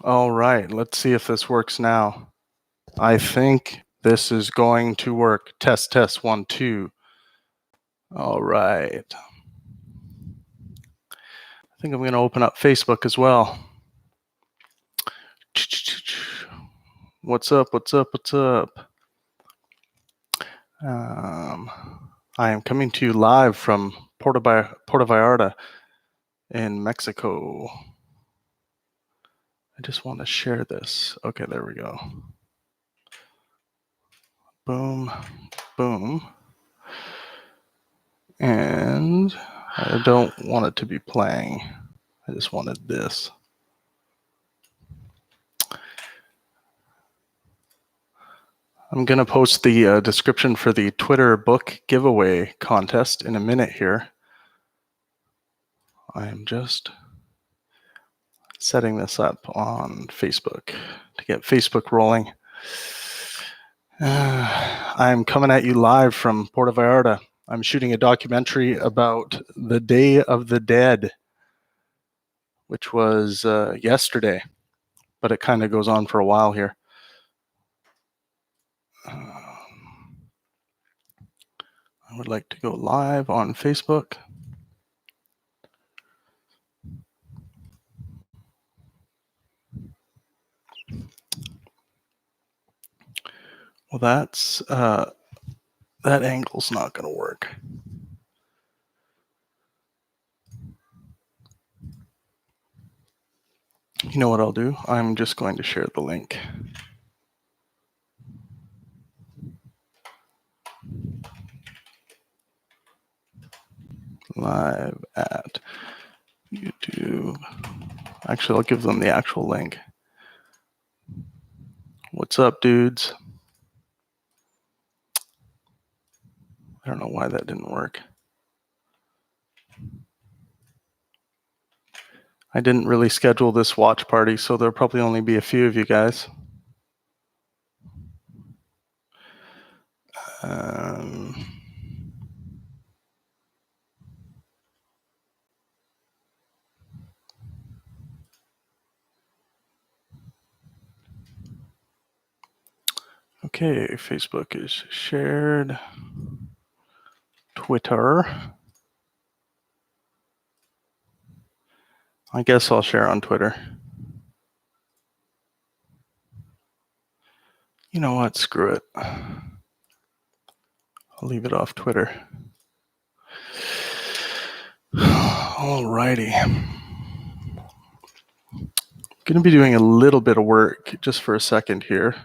All right, let's see if this works now. I think this is going to work. Test, test, 1, 2. All right. I think I'm going to open up Facebook as well. What's up? What's up? What's up? I am coming to you live from Puerto Vallarta in Mexico. I just want to share this. Okay, there we go. Boom, boom. And I don't want it to be playing. I just wanted this. I'm going to post the description for the Twitter book giveaway contest in a minute here. I am just setting this up on Facebook to get Facebook rolling. I'm coming at you live from Puerto Vallarta. I'm shooting a documentary about the Day of the Dead, which was yesterday, but it kind of goes on for a while here. I would like to go live on Facebook. Well, that's that angle's not going to work. You know what I'll do? I'm just going to share the link. Live at YouTube. Actually, I'll give them the actual link. What's up, dudes? I don't know why that didn't work. I didn't really schedule this watch party, so there'll probably only be a few of you guys. Okay, Facebook is shared. Twitter. I guess I'll share on Twitter. You know what? Screw it. I'll leave it off Twitter. Alrighty. Going to be doing a little bit of work just for a second here.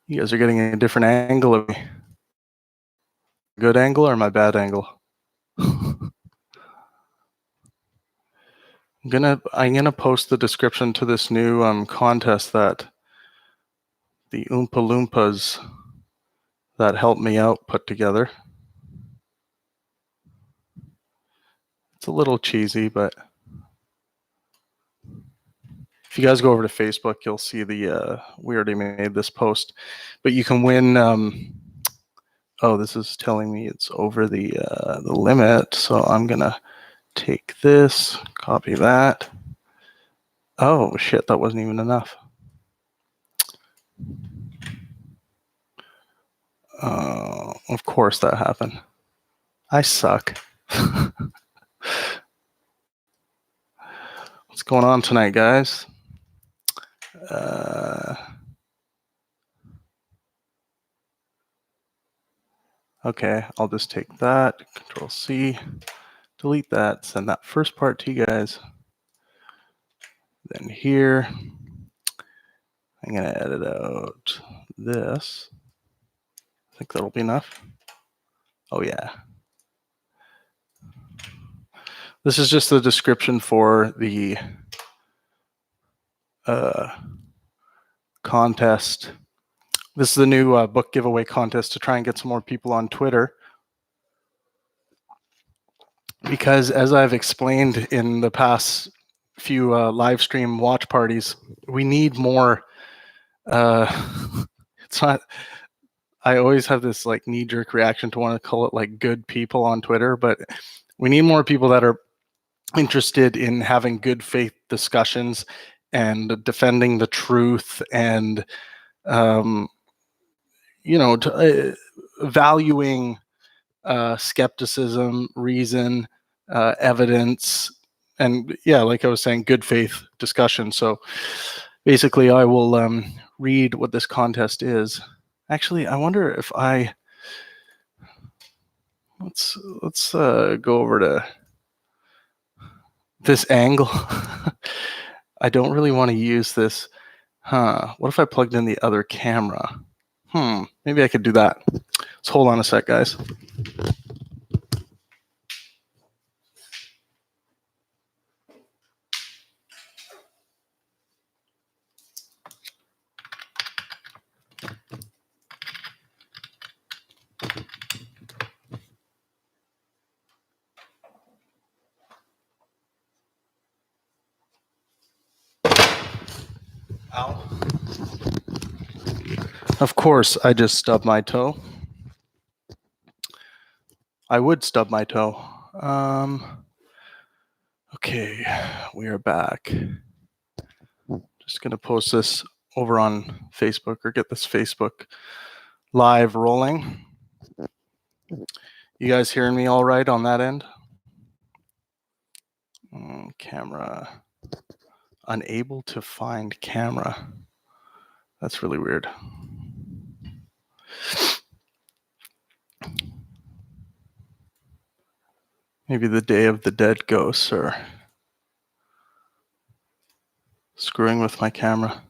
You guys are getting a different angle of me. Good angle or my bad angle? I'm gonna post the description to this new contest that the Oompa Loompas that helped me out put together. It's a little cheesy, but if you guys go over to Facebook, you'll see we already made this post, but you can win. Oh, this is telling me it's over the limit, so I'm gonna take this, copy that. Oh shit, that wasn't even enough. Of course that happened. I suck. What's going on tonight, guys? Okay, I'll just take that, Control C, delete that, send that first part to you guys. Then here, I'm gonna edit out this. I think that'll be enough. Oh yeah. This is just the description for the contest. This is the new book giveaway contest to try and get some more people on Twitter. Because as I've explained in the past few live stream watch parties, we need more. It's not. I always have this like knee-jerk reaction to want to call it like good people on Twitter, but we need more people that are interested in having good faith discussions and defending the truth and, valuing skepticism, reason, evidence, and yeah, like I was saying, good faith discussion. So basically, I will read what this contest is. Actually, I wonder if let's go over to this angle. I don't really want to use this. What if I plugged in the other camera? Maybe I could do that. Let's hold on a sec, guys. Ow. Of course, I just stubbed my toe. I would stub my toe. Okay, we are back. Just gonna post this over on Facebook or get this Facebook live rolling. You guys hearing me all right on that end? Camera. Unable to find camera. That's really weird. Maybe the Day of the Dead ghosts are screwing with my camera.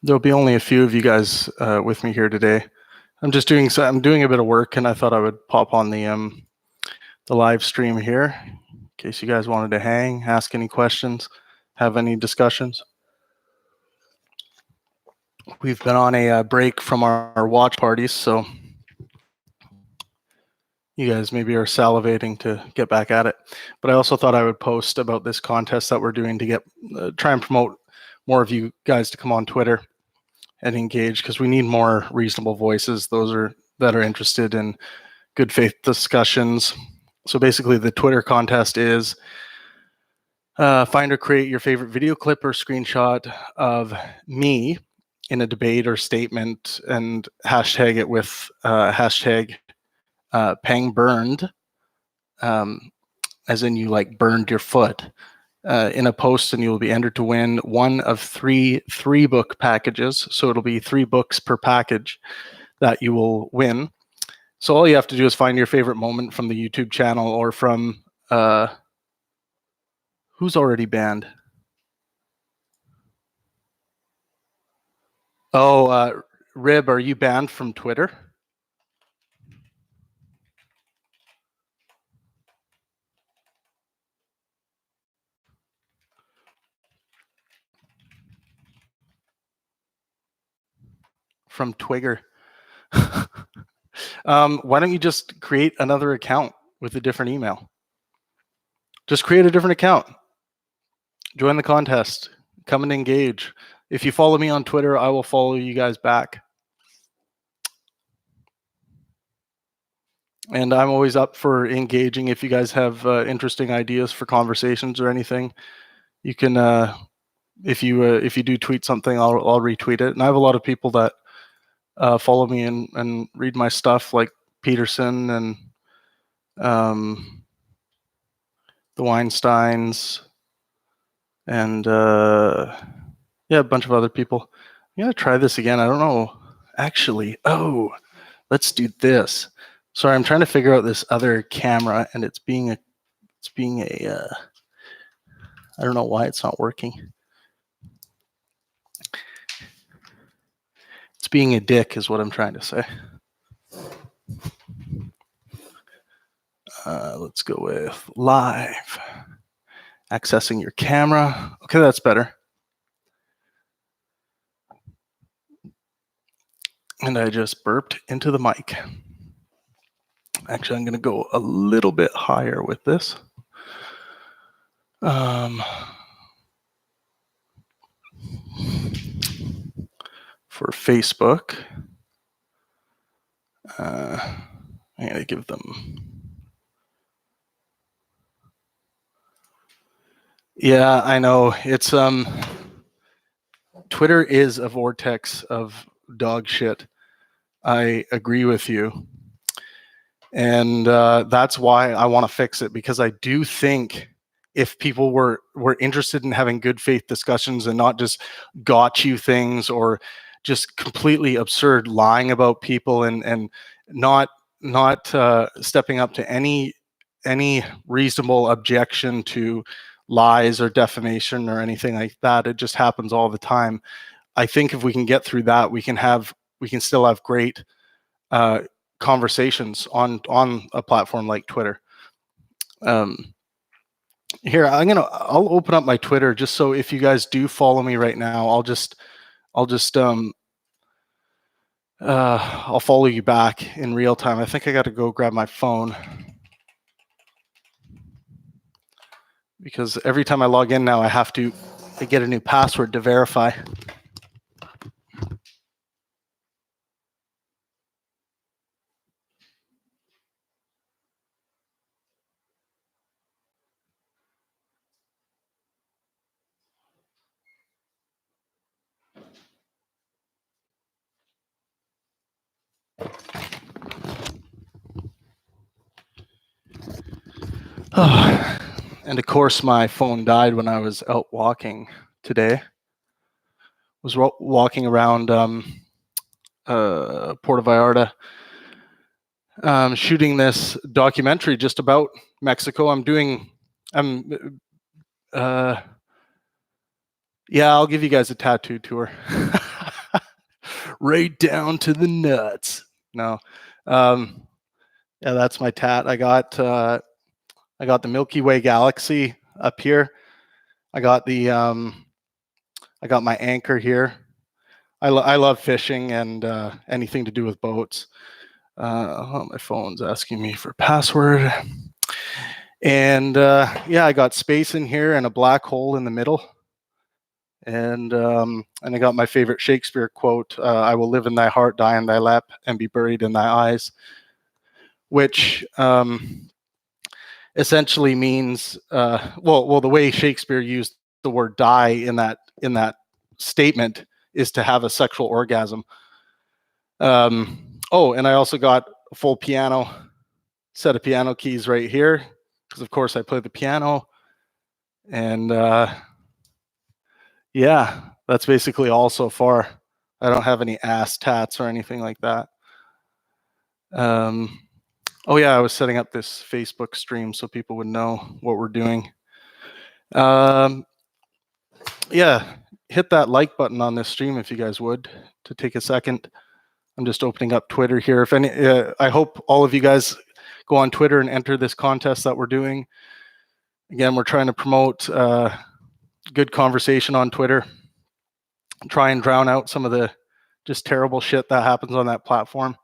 There'll be only a few of you guys with me here today. I'm doing a bit of work, and I thought I would pop on the live stream here in case you guys wanted to hang, ask any questions, have any discussions. We've been on a break from our watch parties, so you guys maybe are salivating to get back at it. But I also thought I would post about this contest that we're doing to get try and promote more of you guys to come on Twitter and engage, because we need more reasonable voices, that are interested in good faith discussions. So basically the Twitter contest is find or create your favorite video clip or screenshot of me in a debate or statement and hashtag it with hashtag Pang burned, as in you like burned your foot, in a post, and you will be entered to win one of three book packages. So it'll be 3 books per package that you will win. So all you have to do is find your favorite moment from the YouTube channel or from who's already banned. Oh, Rib, are you banned from Twitter? From Twigger. Why don't you just create another account with a different email? Just create a different account. Join the contest. Come and engage. If you follow me on Twitter, I will follow you guys back. And I'm always up for engaging. If you guys have interesting ideas for conversations or anything, you can. If you do tweet something, I'll retweet it. And I have a lot of people that follow me and read my stuff, like Peterson and the Weinsteins, and yeah, a bunch of other people. I'm gonna try this again. I don't know. Actually, let's do this. Sorry, I'm trying to figure out this other camera, and it's being a I don't know why it's not working. It's being a dick is what I'm trying to say. Let's go with live. Accessing your camera. Okay, that's better. And I just burped into the mic. Actually, I'm going to go a little bit higher with this. For Facebook, I'm going to give them Yeah, I know. It's Twitter is a vortex of dog shit. I agree with you. And that's why I want to fix it, because I do think if people were interested in having good faith discussions and not just got you things or just completely absurd lying about people and not stepping up to any reasonable objection to lies or defamation or anything like that, it just happens all the time. I think if we can get through that, we can still have great uh, conversations on a platform like Twitter. Um, Here, I'll open up my Twitter just so if you guys do follow me right now, I'll follow you back in real time. I think I got to go grab my phone because every time I log in now, I get a new password to verify. And of course, my phone died when I was out walking today. Was walking around Puerto Vallarta, shooting this documentary just about Mexico. Yeah, I'll give you guys a tattoo tour. Right down to the nuts. No. Yeah, that's my tat. I got the Milky Way galaxy up here. I got my anchor here. I love fishing and anything to do with boats. My phone's asking me for password. And yeah, I got space in here and a black hole in the middle. And I got my favorite Shakespeare quote: "I will live in thy heart, die in thy lap, and be buried in thy eyes," which essentially means, well, the way Shakespeare used the word "die" in that statement is to have a sexual orgasm. Oh, and I also got a full piano set of piano keys right here because, of course, I play the piano. And yeah, that's basically all so far. I don't have any ass tats or anything like that. Oh yeah, I was setting up this Facebook stream so people would know what we're doing. Yeah, hit that like button on this stream if you guys would, to take a second. I'm just opening up Twitter here. If any, I hope all of you guys go on Twitter and enter this contest that we're doing. Again, we're trying to promote good conversation on Twitter. Try and drown out some of the just terrible shit that happens on that platform.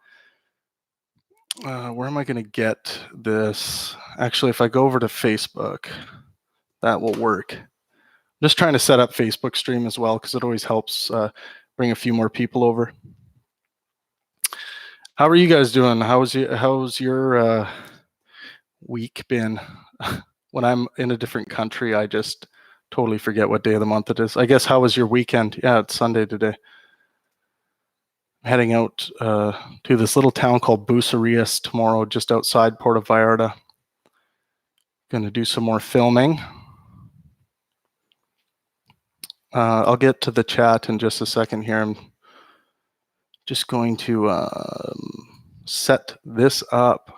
Where am I going to get this? Actually, if I go over to Facebook, that will work. I'm just trying to set up Facebook stream as well because it always helps bring a few more people over. How are you guys doing? How's your week been? When I'm in a different country, I just totally forget what day of the month it is. I guess, how was your weekend? Yeah, it's Sunday today. I'm heading out to this little town called Bucerias tomorrow, just outside Puerto Vallarta. Going to do some more filming. I'll get to the chat in just a second here. I'm just going to set this up.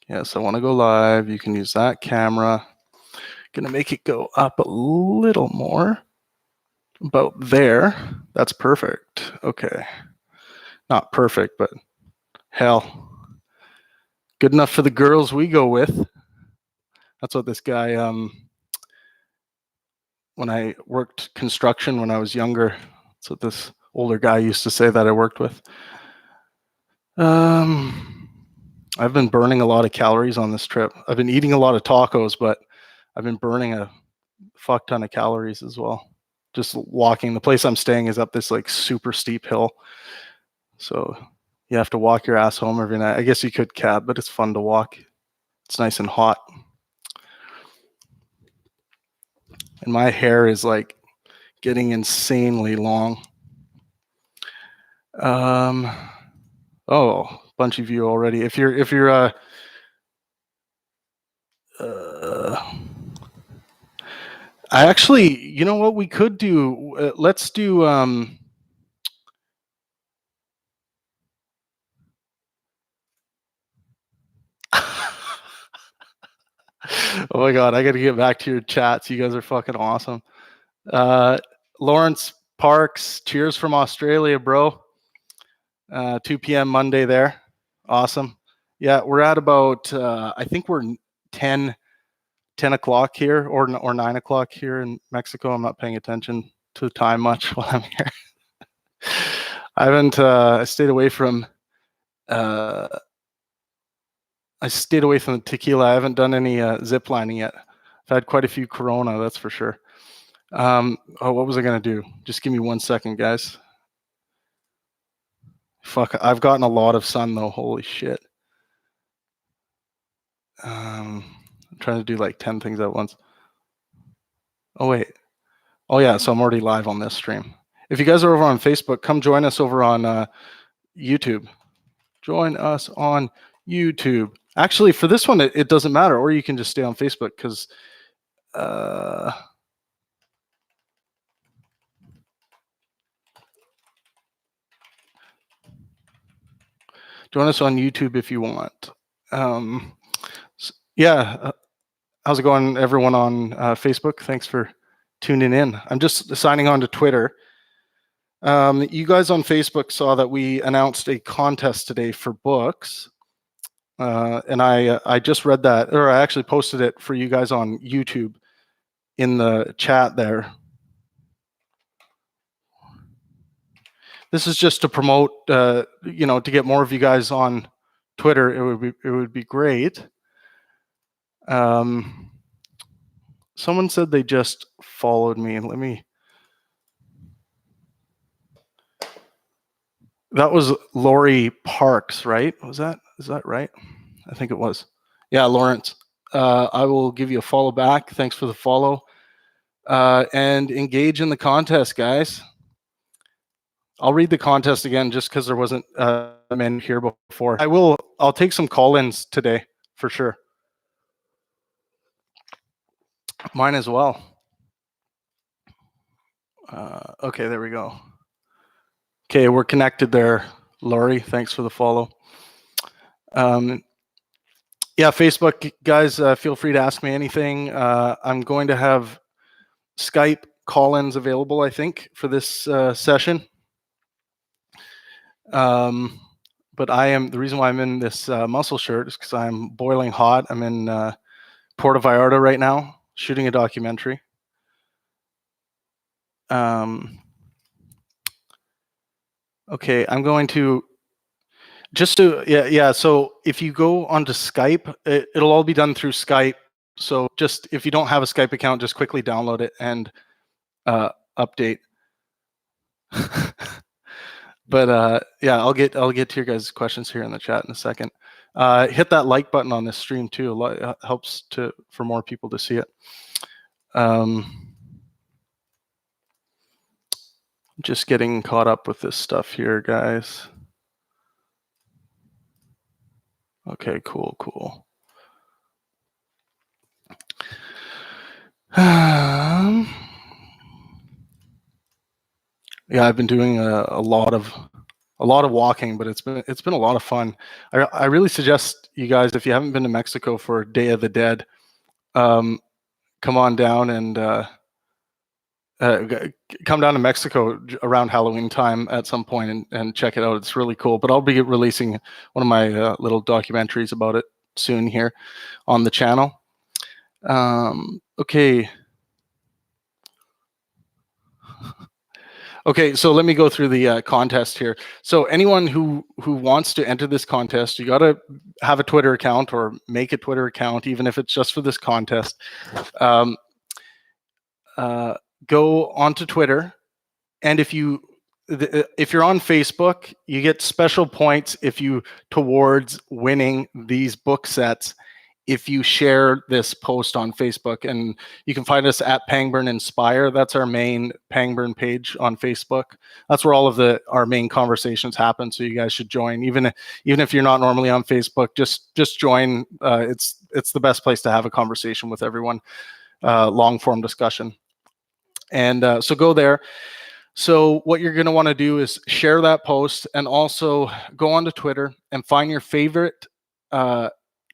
Yes, I want to go live. You can use that camera. Going to make it go up a little more. About there. That's perfect. Okay. Not perfect, but hell, good enough for the girls we go with. That's what this guy, when I worked construction when I was younger, that's what this older guy used to say that I worked with. I've been burning a lot of calories on this trip. I've been eating a lot of tacos, but I've been burning a fuck ton of calories as well. Just walking. The place I'm staying is up this like super steep hill. So you have to walk your ass home every night. I guess you could cab, but it's fun to walk. It's nice and hot. And my hair is like getting insanely long. Oh, bunch of you already. If you're I actually, you know what we could do? Let's do oh my god, I got to get back to your chats. You guys are fucking awesome. Lawrence Parks, cheers from Australia, bro. 2 p.m. Monday there. Awesome. Yeah, we're at about I think we're 10 o'clock here or 9 o'clock here in Mexico. I'm not paying attention to time much while I'm here. I haven't I stayed away from the tequila. I haven't done any zip lining yet. I've had quite a few Corona, that's for sure. What was I gonna do? Just give me 1 second, guys. Fuck, I've gotten a lot of sun though. Holy shit. I'm trying to do like 10 things at once. Oh wait. Oh yeah, so I'm already live on this stream. If you guys are over on Facebook, come join us over on YouTube. Join us on YouTube. Actually, for this one, it doesn't matter, or you can just stay on Facebook because join us on YouTube if you want. Yeah, how's it going, everyone on Facebook? Thanks for tuning in. I'm just signing on to Twitter. You guys on Facebook saw that we announced a contest today for books. And I just read that, or I actually posted it for you guys on YouTube in the chat there. This is just to promote, to get more of you guys on Twitter. It would be great. Someone said they just followed me. Let me. That was Lori Parks, right? Is that right? I think it was. Yeah, Lawrence. I will give you a follow back. Thanks for the follow. And engage in the contest, guys. I'll read the contest again just because there wasn't men here before. I'll take some call-ins today for sure. Mine as well. Okay, there we go. Okay, we're connected there, Laurie. Thanks for the follow. Yeah, Facebook guys, feel free to ask me anything. I'm going to have Skype call-ins available, I think, for this session. But the reason why I'm in this muscle shirt is because I'm boiling hot. I'm in Puerto Vallarta right now, shooting a documentary. Okay, I'm going to so if you go onto Skype, it'll all be done through Skype. So just if you don't have a Skype account, just quickly download it and update. But yeah, I'll get to your guys' questions here in the chat in a second. Hit that like button on this stream too. A lot helps for more people to see it. Just getting caught up with this stuff here, guys. Okay, cool. Yeah, I've been doing a lot of walking, but it's been a lot of fun. I really suggest you guys, if you haven't been to Mexico for Day of the Dead, come on down and come down to Mexico around Halloween time at some point and check it out. It's really cool. But I'll be releasing one of my little documentaries about it soon here on the channel. Okay. Okay, so let me go through the contest here. So anyone who wants to enter this contest, you got to have a Twitter account or make a Twitter account, even if it's just for this contest. Go onto Twitter, and if you're on Facebook, you get special points towards winning these book sets if you share this post on Facebook, and you can find us at Pangburn Inspire. That's our main Pangburn page on Facebook. That's where all of our main conversations happen. So you guys should join, even if you're not normally on Facebook. Just join. It's the best place to have a conversation with everyone, long form discussion. And so go there. So what you're going to want to do is share that post, and also go onto Twitter and find your favorite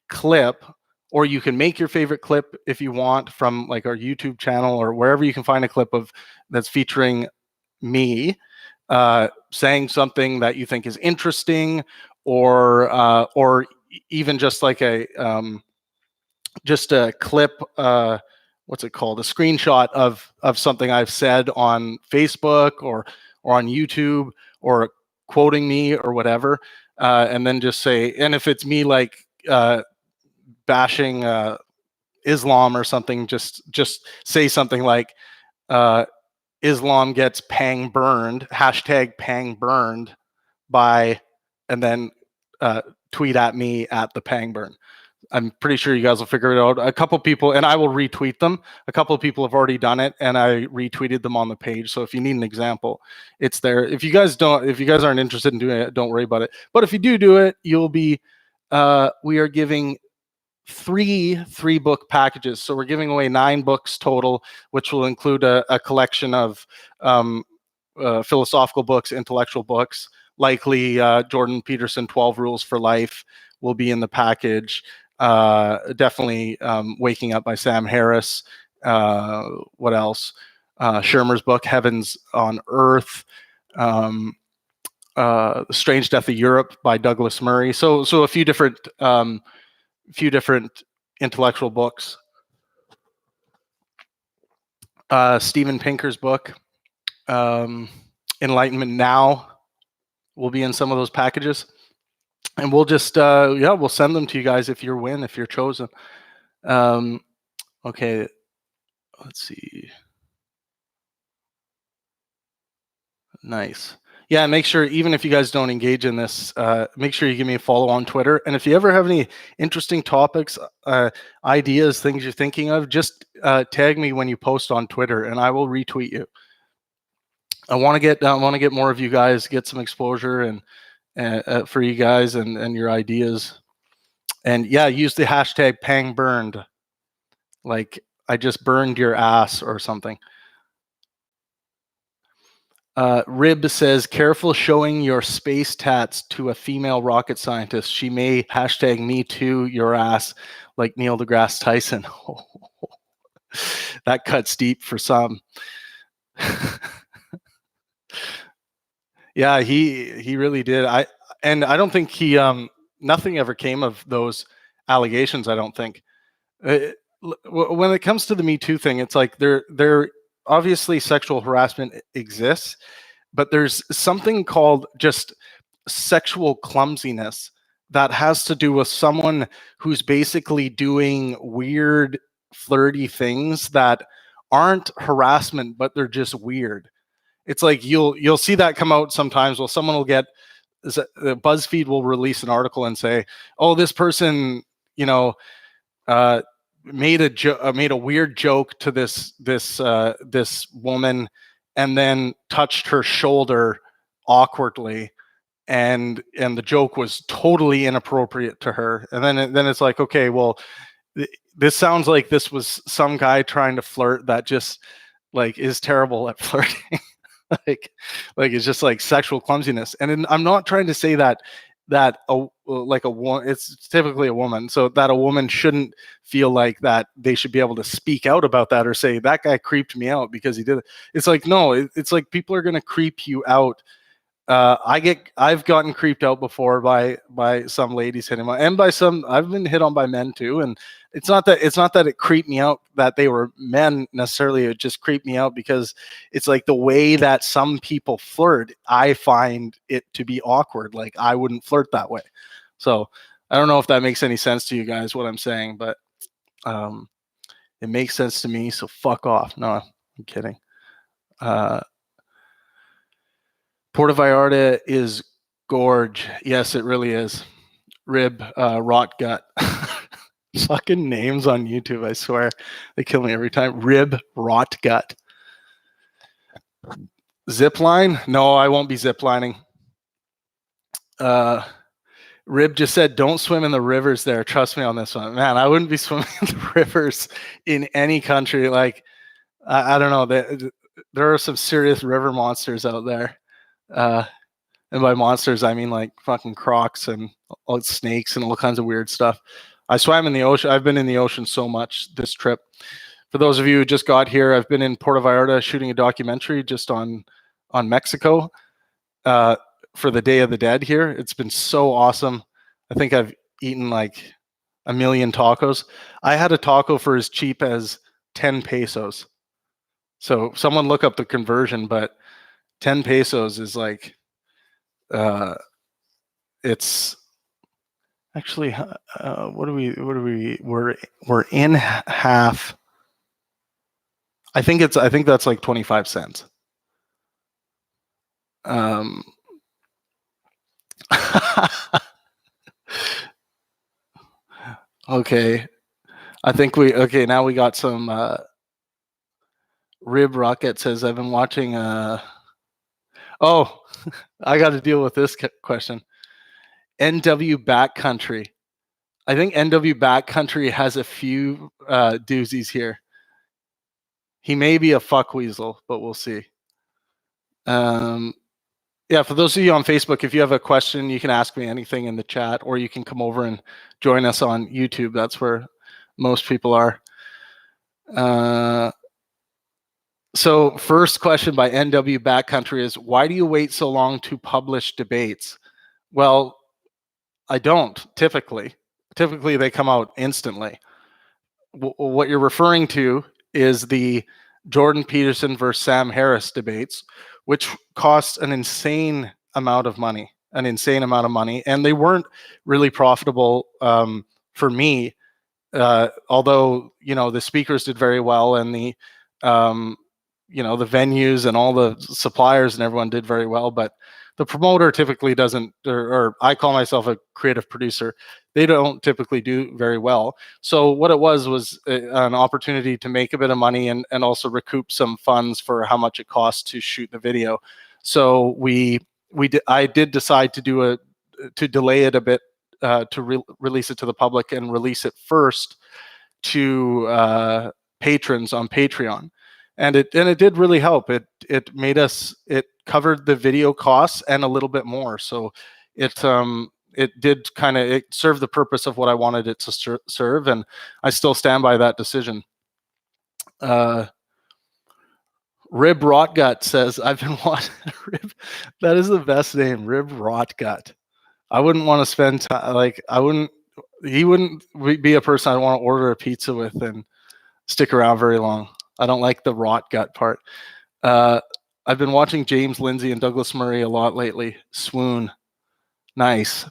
clip, or you can make your favorite clip if you want from like our YouTube channel or wherever you can find a clip of that's featuring me saying something that you think is interesting, or even just like a clip, what's it called, a screenshot of something I've said on Facebook or on YouTube, or quoting me or whatever, and then just say, and if it's me like bashing Islam or something, just say something like Islam gets pang burned, #pang-burned by, and then tweet at me at the pang burn. I'm pretty sure you guys will figure it out. A couple people, and I will retweet them. A couple of people have already done it, and I retweeted them on the page. So if you need an example, it's there. If you guys aren't interested in doing it, don't worry about it. But if you do it, you'll be. We are giving three book packages. So we're giving away 9 books total, which will include a collection of philosophical books, intellectual books. Likely Jordan Peterson 12 Rules for Life will be in the package. Definitely Waking Up by Sam Harris. What else? Shermer's book, Heavens on Earth. The Strange Death of Europe by Douglas Murray. So a few different intellectual books. Steven Pinker's book, Enlightenment Now, will be in some of those packages, and we'll just we'll send them to you guys if you're chosen. Okay, let's see. Nice. Yeah, make sure, even if you guys don't engage in this, make sure you give me a follow on Twitter. And if you ever have any interesting topics, ideas, things you're thinking of, just tag me when you post on Twitter, and I will retweet you. I want to get more of you guys, get some exposure, and for you guys and your ideas. And yeah, use the hashtag #PangBurned, like I just burned your ass or something. Rib says, careful showing your space tats to a female rocket scientist. She may #me too your ass, like Neil deGrasse Tyson. That cuts deep for some. Yeah, he really did. I don't think he nothing ever came of those allegations, I don't think. When it comes to the Me Too thing, it's like there obviously sexual harassment exists, but there's something called just sexual clumsiness that has to do with someone who's basically doing weird, flirty things that aren't harassment, but they're just weird. It's like you'll see that come out sometimes. Well, someone will get, BuzzFeed will release an article and say, oh, this person, made a weird joke to this woman, and then touched her shoulder awkwardly, and the joke was totally inappropriate to her. And then it's like, okay, well, this sounds like this was some guy trying to flirt that just like is terrible at flirting. like it's just like sexual clumsiness. And I'm not trying to say that a woman, it's typically a woman, so that a woman shouldn't feel like that they should be able to speak out about that or say that guy creeped me out because he did it. It's like, no, it's like people are going to creep you out. I've gotten creeped out before by some ladies hitting on, and by some, I've been hit on by men too. And it's not that it creeped me out that they were men necessarily. It just creeped me out because it's like the way that some people flirt, I find it to be awkward. Like I wouldn't flirt that way. So I don't know if that makes any sense to you guys, what I'm saying, but it makes sense to me. So fuck off. No, I'm kidding. Puerto Vallarta is gorge. Yes, it really is. Rib, rot gut. Fucking names on YouTube, I swear. They kill me every time. Rib rot gut. Zip line? No, I won't be zip lining. Rib just said, don't swim in the rivers there. Trust me on this one. Man, I wouldn't be swimming in the rivers in any country. Like, I don't know. There are some serious river monsters out there. And by monsters, I mean like fucking crocs and all snakes and all kinds of weird stuff. I swam in the ocean. I've been in the ocean so much this trip. For those of you who just got here, I've been in Puerto Vallarta shooting a documentary just on Mexico for the Day of the Dead here. It's been so awesome. I think I've eaten like 1 million tacos. I had a taco for as cheap as 10 pesos. So someone look up the conversion, but 10 pesos is like, it's actually, we're in half. I think that's like 25 cents. Okay. Now we got some, Rib Rocket says, I've been watching, I got to deal with this question. NW Backcountry. I think NW Backcountry has a few doozies here. He may be a fuckweasel, but we'll see. Yeah, for those of you on Facebook, if you have a question, you can ask me anything in the chat, or you can come over and join us on YouTube. That's where most people are. So first question by NW Backcountry is, why do you wait so long to publish debates? Well, I don't typically. Typically, they come out instantly. What you're referring to is the Jordan Peterson versus Sam Harris debates, which cost an insane amount of money, and they weren't really profitable for me. Although the speakers did very well, and the the venues and all the suppliers and everyone did very well, but the promoter typically doesn't, or I call myself a creative producer, they don't typically do very well. So what it was an opportunity to make a bit of money and also recoup some funds for how much it costs to shoot the video. So I did decide to delay it a bit, to release it to the public and release it first to patrons on Patreon. And it did really help. It covered the video costs and a little bit more. So it served the purpose of what I wanted it to serve, and I still stand by that decision. Rib Rotgut says, I've been watching Rib. That is the best name, Rib Rotgut. I wouldn't want to spend time, he wouldn't be a person I'd want to order a pizza with and stick around very long. I don't like the rot gut part. I've been watching James Lindsay and Douglas Murray a lot lately. Swoon. Nice.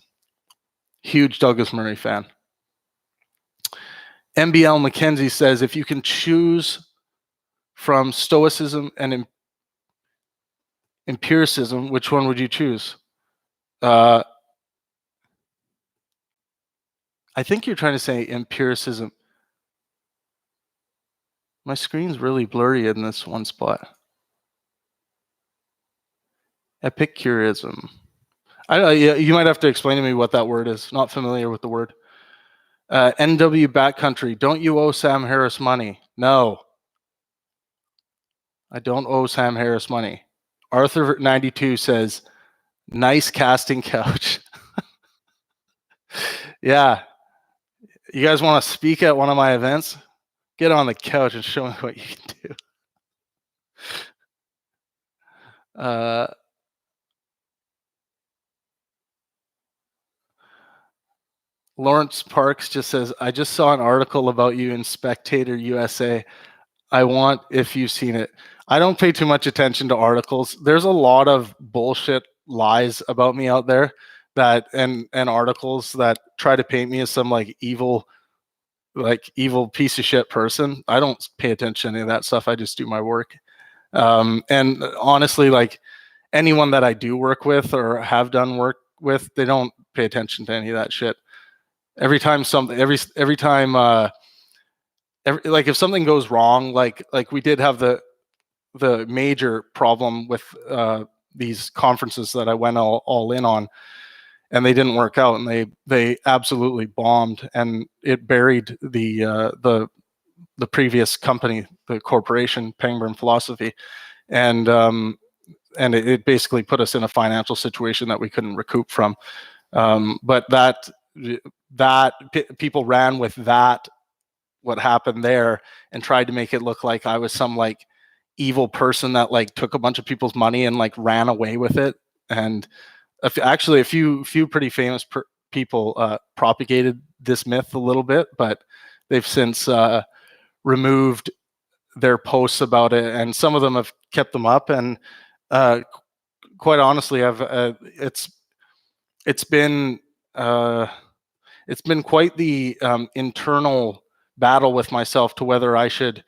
Huge Douglas Murray fan. MBL McKenzie says, if you can choose from stoicism and empiricism, which one would you choose? I think you're trying to say empiricism. My screen's really blurry in this one spot. Epicureanism. You might have to explain to me what that word is. Not familiar with the word. NW Backcountry. Don't you owe Sam Harris money? No. I don't owe Sam Harris money. Arthur92 says, nice casting couch. Yeah. You guys want to speak at one of my events? Get on the couch and show me what you can do. Lawrence Parks just says, I just saw an article about you in Spectator USA. I want if you've seen it. I don't pay too much attention to articles. There's a lot of bullshit lies about me out there and articles that try to paint me as some evil piece of shit person. I don't pay attention to any of that stuff. I just do my work. And honestly, anyone that I do work with or have done work with, they don't pay attention to any of that shit. every time something, every time, like if something goes wrong, like we did have the major problem with these conferences that I went all in on, and they didn't work out, and they absolutely bombed, and it buried the previous company, the corporation, Pangburn Philosophy, and it basically put us in a financial situation that we couldn't recoup from. But people ran with that, what happened there, and tried to make it look like I was some like evil person that like took a bunch of people's money and like ran away with it. And actually a few pretty famous people propagated this myth a little bit, but they've since removed their posts about it, and some of them have kept them up. And quite honestly, I've it's been quite the internal battle with myself to whether I should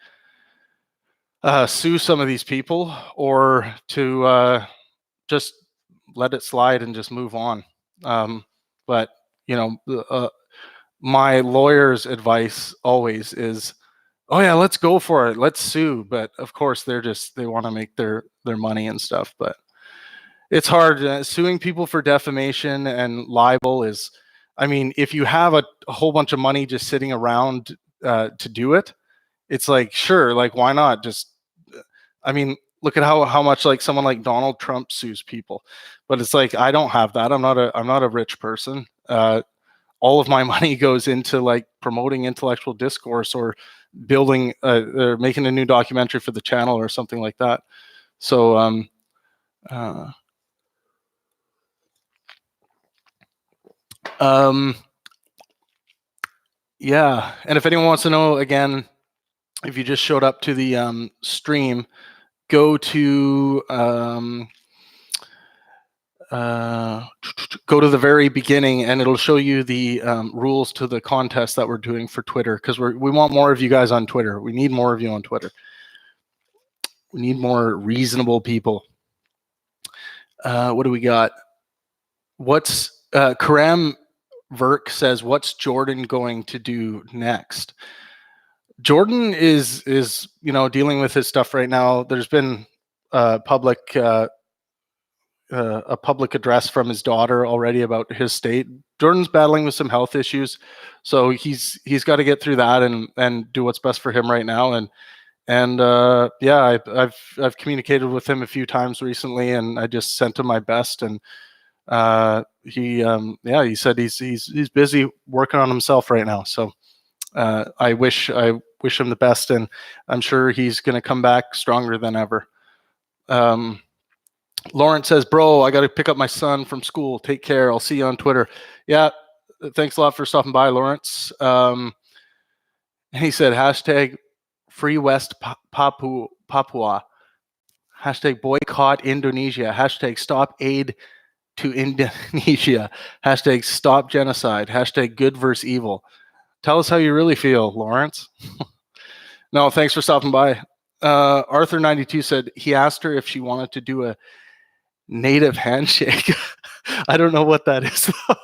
sue some of these people or to just let it slide and just move on. But you know, my lawyer's advice always is, oh yeah, let's go for it, let's sue. But of course, they want to make their money and stuff. But it's hard. Suing people for defamation and libel is, I mean, if you have a whole bunch of money just sitting around to do it, it's like, sure, like why not? Just, I mean, look at how much like someone like Donald Trump sues people. But it's like, I don't have that. I'm not a rich person. All of my money goes into like promoting intellectual discourse or building or making a new documentary for the channel or something like that. So yeah, and if anyone wants to know, again, if you just showed up to the stream, go to go to the very beginning, and it'll show you the rules to the contest that we're doing for Twitter, because we want more of you guys on Twitter. We need more of you on Twitter. We need more reasonable people. What do we got? What's Karam Verk says, what's Jordan going to do next? Jordan is dealing with his stuff right now. There's been a public address from his daughter already about his state. Jordan's battling with some health issues, so he's got to get through that and do what's best for him right now. And yeah, I've communicated with him a few times recently, and I just sent him my best. And he said he's busy working on himself right now. So I wish him the best, and I'm sure he's going to come back stronger than ever. Lawrence says, bro, I got to pick up my son from school. Take care. I'll see you on Twitter. Yeah, thanks a lot for stopping by, Lawrence. He said, hashtag free West Papua, hashtag boycott Indonesia, hashtag stop aid to Indonesia, hashtag stop genocide, hashtag good versus evil. Tell us how you really feel, Lawrence. No, thanks for stopping by. Arthur92 said he asked her if she wanted to do a native handshake. I don't know what that is, though.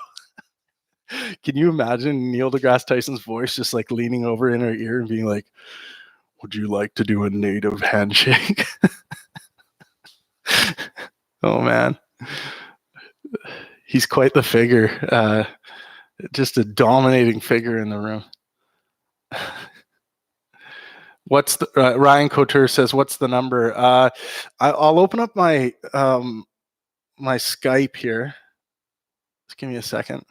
Can you imagine Neil deGrasse Tyson's voice just like leaning over in her ear and being like, would you like to do a native handshake? Oh, man. He's quite the figure. Just a dominating figure in the room. What's the Ryan Couture says, what's the number? I'll open up my my Skype here. Just give me a second.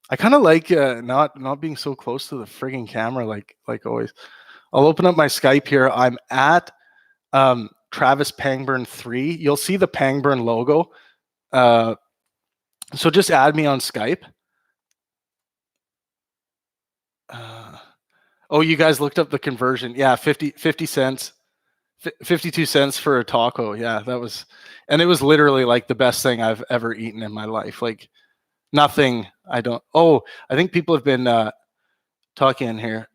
I kind of like not being so close to the frigging camera like always. I'll open up my Skype here. I'm at Travis Pangburn 3. You'll see the Pangburn logo. So just add me on Skype. Oh, you guys looked up the conversion. Yeah, 50 cents. 52 cents for a taco. Yeah, that was, and it was literally like the best thing I've ever eaten in my life. Like nothing. I think people have been talking in here.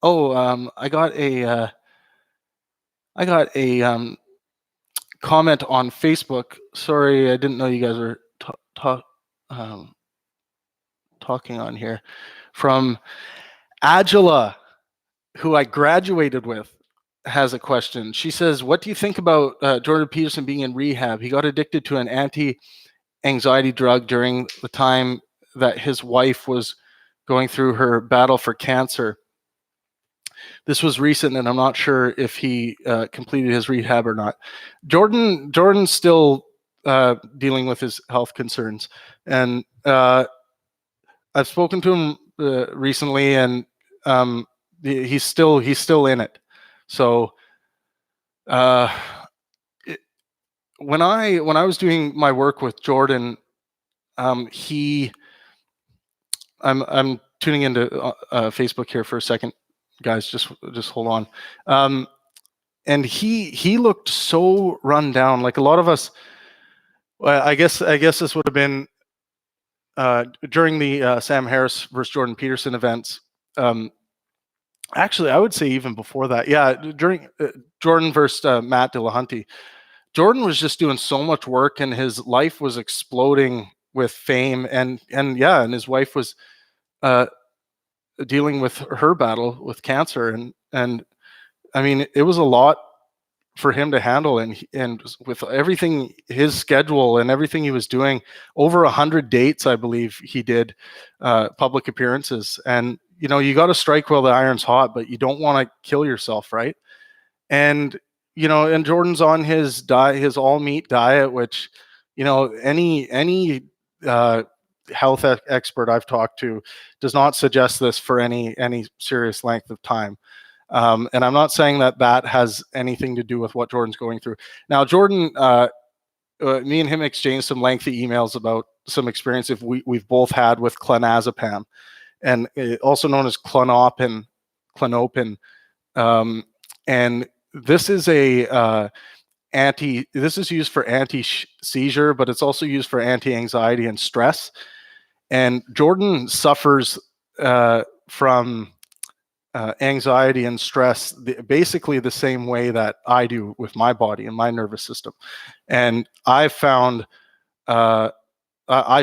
Oh, I got a comment on Facebook. Sorry, I didn't know you guys were talking on here? From Angela, who I graduated with, has a question. She says, what do you think about Jordan Peterson being in rehab? He got addicted to an anti-anxiety drug during the time that his wife was going through her battle for cancer. This was recent, and I'm not sure if he completed his rehab or not. Jordan's still dealing with his health concerns, and I've spoken to him recently, and he's still in it. So when I was doing my work with Jordan, I'm tuning into Facebook here for a second, guys. Just hold on. And he looked so run down. Like a lot of us, I guess this would have been during the Sam Harris versus Jordan Peterson events. Actually, I would say even before that. Yeah, during Jordan versus Matt Dillahunty. Jordan was just doing so much work, and his life was exploding with fame, and his wife was dealing with her battle with cancer, and I mean, it was a lot for him to handle, and with everything, his schedule and everything he was doing, over 100 dates, I believe he did, public appearances, and you got to strike while the iron's hot, but you don't want to kill yourself, right? And and Jordan's on his diet, his all meat diet, which any health expert I've talked to does not suggest this for any serious length of time. And I'm not saying that has anything to do with what Jordan's going through. Now, Jordan, me and him exchanged some lengthy emails about some experience we've both had with clonazepam, and also known as clonopin. And this is this is used for anti-seizure, but it's also used for anti-anxiety and stress. And Jordan suffers from anxiety and stress basically the same way that I do with my body and my nervous system. And I found I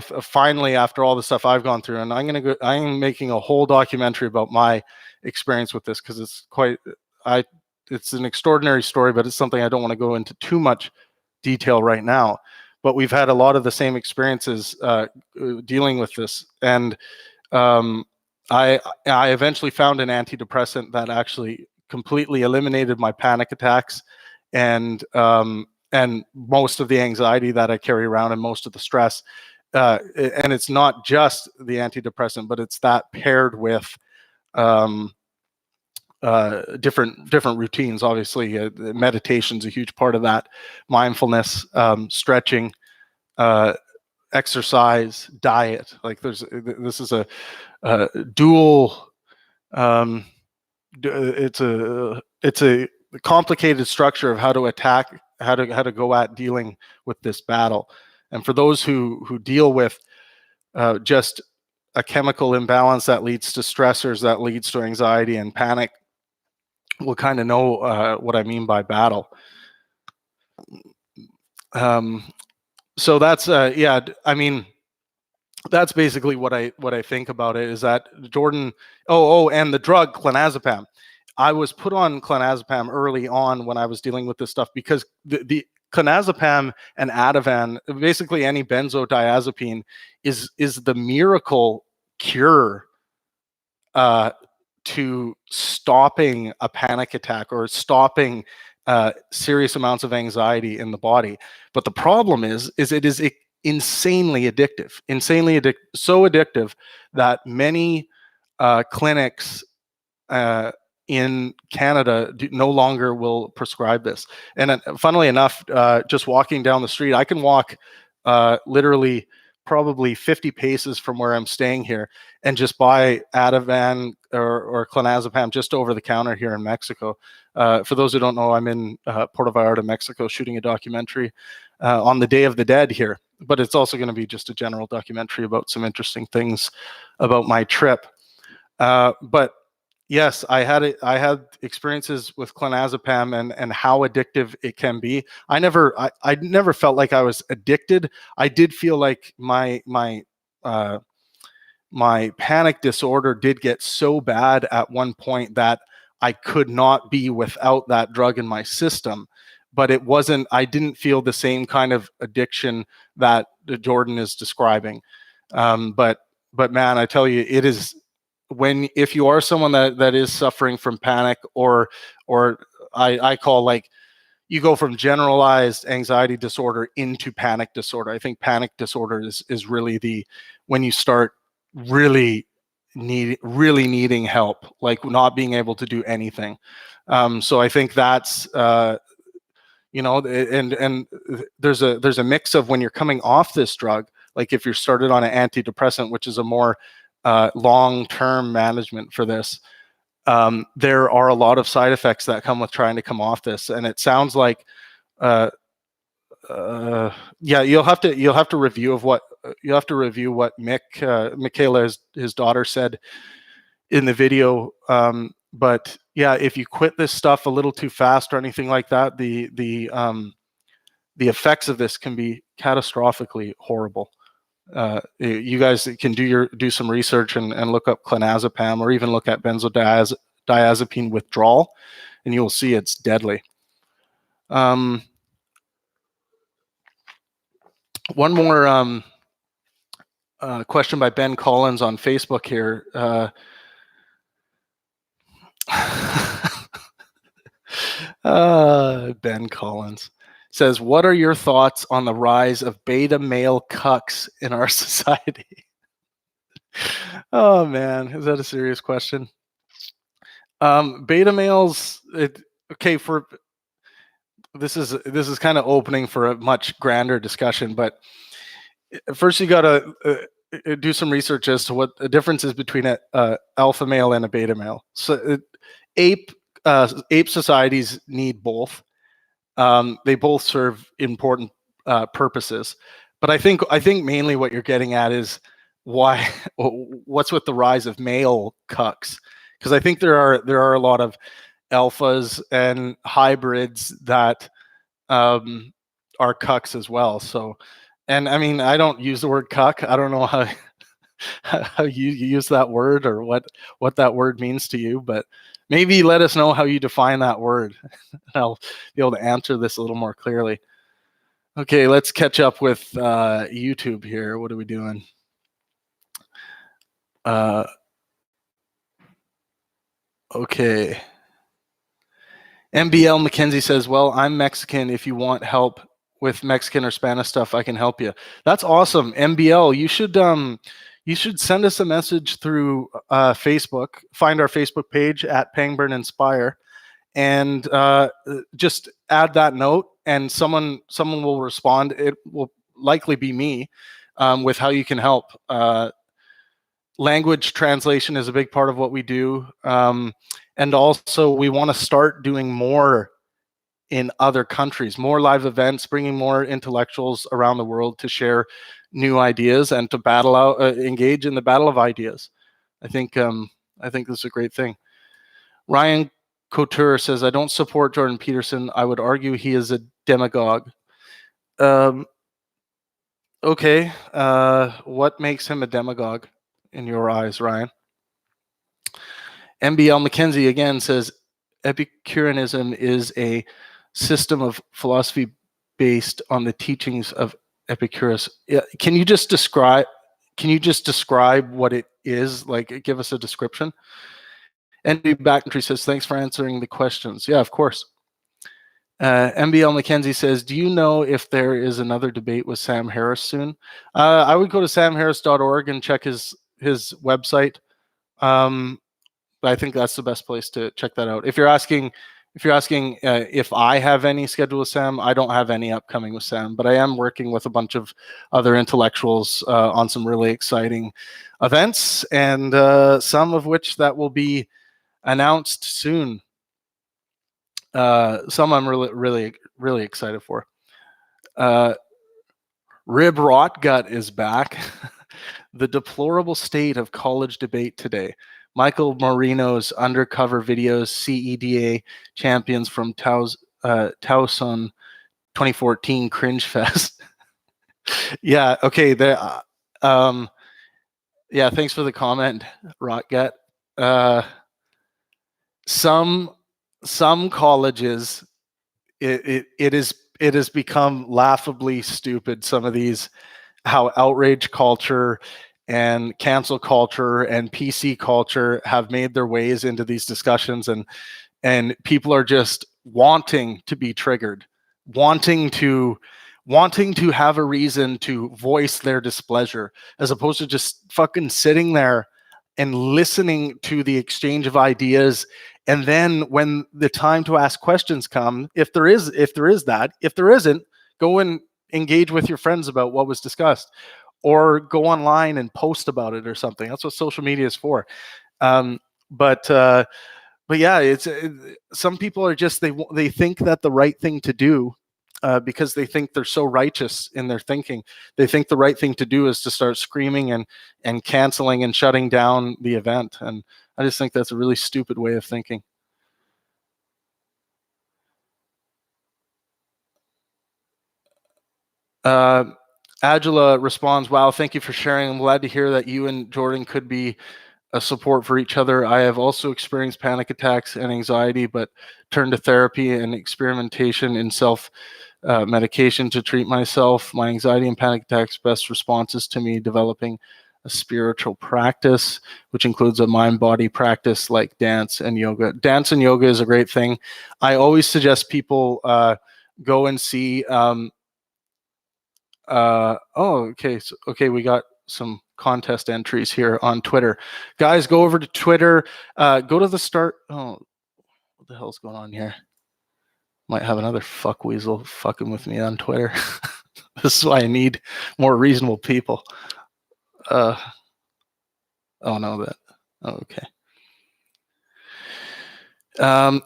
finally, after all the stuff I've gone through, and I'm making a whole documentary about my experience with this, because it's an extraordinary story, but it's something I don't want to go into too much detail right now. But we've had a lot of the same experiences dealing with this, and I eventually found an antidepressant that actually completely eliminated my panic attacks and most of the anxiety that I carry around and most of the stress. And it's not just the antidepressant, but it's that paired with different routines. Obviously, meditation's a huge part of that. Mindfulness, stretching, exercise, diet. Like this is a dual. It's a complicated structure of how to attack, how to go at dealing with this battle. And for those who deal with just a chemical imbalance that leads to stressors, that leads to anxiety and panic, will kind of know what I mean by battle. So that's I mean, that's basically what I think about it, is that Jordan. And the drug clonazepam. I was put on clonazepam early on when I was dealing with this stuff, because the clonazepam and Ativan, basically any benzodiazepine, is the miracle cure to stopping a panic attack or stopping serious amounts of anxiety in the body. But the problem is it is insanely addictive, so addictive that many clinics in Canada no longer will prescribe this. And funnily enough, just walking down the street, I can walk literally probably 50 paces from where I'm staying here and just buy Ativan or clonazepam just over the counter here in Mexico. For those who don't know, I'm in Puerto Vallarta, Mexico, shooting a documentary on the Day of the Dead here. But it's also going to be just a general documentary about some interesting things about my trip. But yes, I had experiences with clonazepam and how addictive it can be. I never felt like I was addicted. I did feel like my my panic disorder did get so bad at one point that I could not be without that drug in my system. But I didn't feel the same kind of addiction that Jordan is describing. But man, I tell you, it is if you are someone that is suffering from panic or I call, like, you go from generalized anxiety disorder into panic disorder. I think panic disorder is really when you start really needing help, like not being able to do anything. So I think that's and there's a mix of when you're coming off this drug, like if you're started on an antidepressant, which is a more long-term management for this. There are a lot of side effects that come with trying to come off this, and it sounds like you'll have to review what Michaela, his daughter, said in the video. But yeah, if you quit this stuff a little too fast or anything like that, the effects of this can be catastrophically horrible. You guys can do some research and look up clonazepam, or even look at benzodiazepine withdrawal, and you'll see it's deadly. One more question by Ben Collins on Facebook here. Ben Collins says, what are your thoughts on the rise of beta male cucks in our society? Oh man, is that a serious question? Beta males, this is kind of opening for a much grander discussion, but first you got to do some research as to what the difference is between an alpha male and a beta male. So ape societies need both. They both serve important purposes, but I think mainly what you're getting at is what's with the rise of male cucks, because I think there are a lot of alphas and hybrids that are cucks as well. So, and I mean, I don't use the word cuck. I don't know how you use that word, or what that word means to you, but maybe let us know how you define that word. I'll be able to answer this a little more clearly. Okay, let's catch up with YouTube here. What are we doing? Okay. MBL Mackenzie says, well, I'm Mexican. If you want help with Mexican or Spanish stuff, I can help you. That's awesome. MBL, you should send us a message through Facebook. Find our Facebook page at Pangburn Inspire, and just add that note, and someone will respond. It will likely be me, with how you can help. Language translation is a big part of what we do. And also we want to start doing more in other countries, more live events, bringing more intellectuals around the world to share new ideas and to engage in the battle of ideas. I think this is a great thing. Ryan Couture says, I don't support Jordan Peterson. I would argue he is a demagogue. Okay. What makes him a demagogue in your eyes, Ryan? MBL Mackenzie again says, Epicureanism is a system of philosophy based on the teachings of Epicurus. Can you just describe what it is? Like, give us a description. NB Backcountry says, thanks for answering the questions. Yeah, of course. MBL Mackenzie says, do you know if there is another debate with Sam Harris soon? I would go to samharris.org and check his website. I think that's the best place to check that out. If you're asking if I have any schedule with Sam, I don't have any upcoming with Sam, but I am working with a bunch of other intellectuals on some really exciting events, and some of which that will be announced soon. Some I'm really excited for. Rib Rotgut is back. The deplorable state of college debate today. Michael Marino's undercover videos, CEDA champions from Towson 2014 Cringe Fest. Yeah, okay. Yeah, thanks for the comment, Rotgut. Some colleges, it has become laughably stupid. Some of these, how outrage culture and cancel culture and PC culture have made their ways into these discussions, and people are just wanting to be triggered, wanting to have a reason to voice their displeasure, as opposed to just fucking sitting there and listening to the exchange of ideas. And then when the time to ask questions come, if there is that, if there isn't, go and engage with your friends about what was discussed, or go online and post about it or something. That's what social media is for. Um, but yeah, it's some people are just, they think that the right thing to do, because they think they're so righteous in their thinking, they think the right thing to do is to start screaming and canceling and shutting down the event. And I just think that's a really stupid way of thinking. Angela responds, "Wow, thank you for sharing. I'm glad to hear that you and Jordan could be a support for each other. I have also experienced panic attacks and anxiety, but turned to therapy and experimentation in self medication to treat myself. My anxiety and panic attacks best responses to me developing a spiritual practice, which includes a mind-body practice like dance and yoga. Dance and yoga is a great thing. I always suggest people go and see. Okay, we got some contest entries here on Twitter. Guys, go over to Twitter. Go to the start. Oh, what the hell's going on here? Might have another fuck weasel fucking with me on Twitter. This is why I need more reasonable people. Oh no, that. Oh, okay.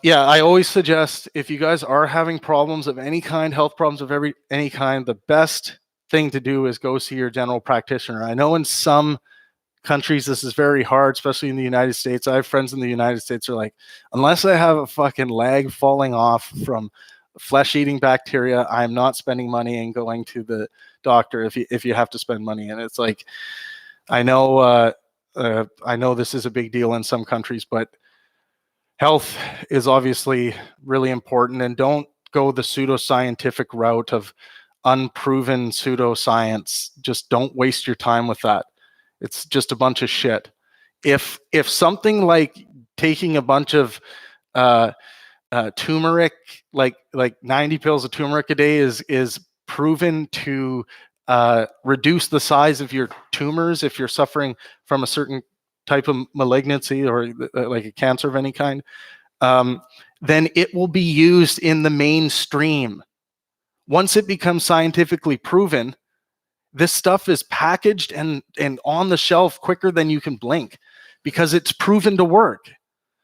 Yeah, I always suggest, if you guys are having problems of any kind, health problems of any kind, the best thing to do is go see your general practitioner. I know in some countries this is very hard, especially in the United States. I have friends in the United States who are like, unless I have a fucking leg falling off from flesh-eating bacteria, I'm not spending money and going to the doctor if you have to spend money. And it's like, I know this is a big deal in some countries, but health is obviously really important, and don't go the pseudoscientific route of unproven pseudoscience. Just don't waste your time with that. It's just a bunch of shit. If something like taking a bunch of turmeric, like 90 pills of turmeric a day is proven to reduce the size of your tumors if you're suffering from a certain type of malignancy or like a cancer of any kind, then it will be used in the mainstream. Once it becomes scientifically proven, this stuff is packaged and on the shelf quicker than you can blink, because it's proven to work.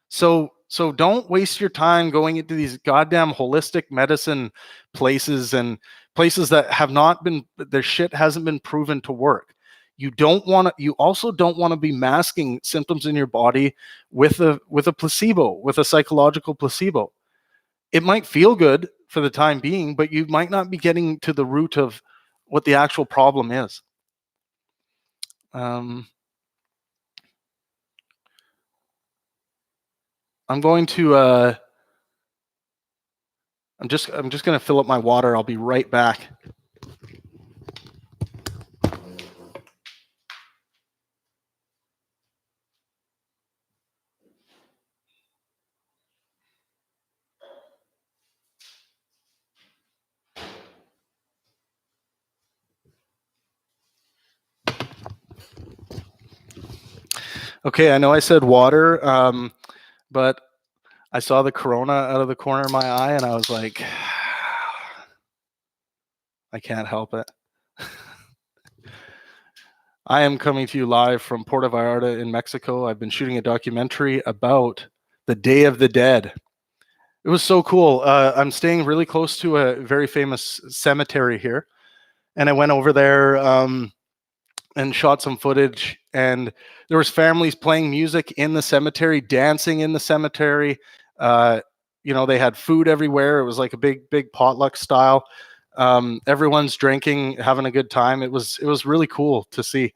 So don't waste your time going into these goddamn holistic medicine places and places that have not been, their shit hasn't been proven to work. You also don't want to be masking symptoms in your body with a placebo, with a psychological placebo. It might feel good for the time being, but you might not be getting to the root of what the actual problem is. I'm going to I'm just going to fill up my water. I'll be right back. Okay, I know I said water, but I saw the corona out of the corner of my eye, and I was like, I can't help it. I am coming to you live from Puerto Vallarta in Mexico. I've been shooting a documentary about the Day of the Dead. It was so cool. I'm staying really close to a very famous cemetery here, and I went over there and shot some footage, and there was families playing music in the cemetery, dancing in the cemetery. They had food everywhere. It was like a big potluck style. Everyone's drinking, having a good time. It was really cool to see.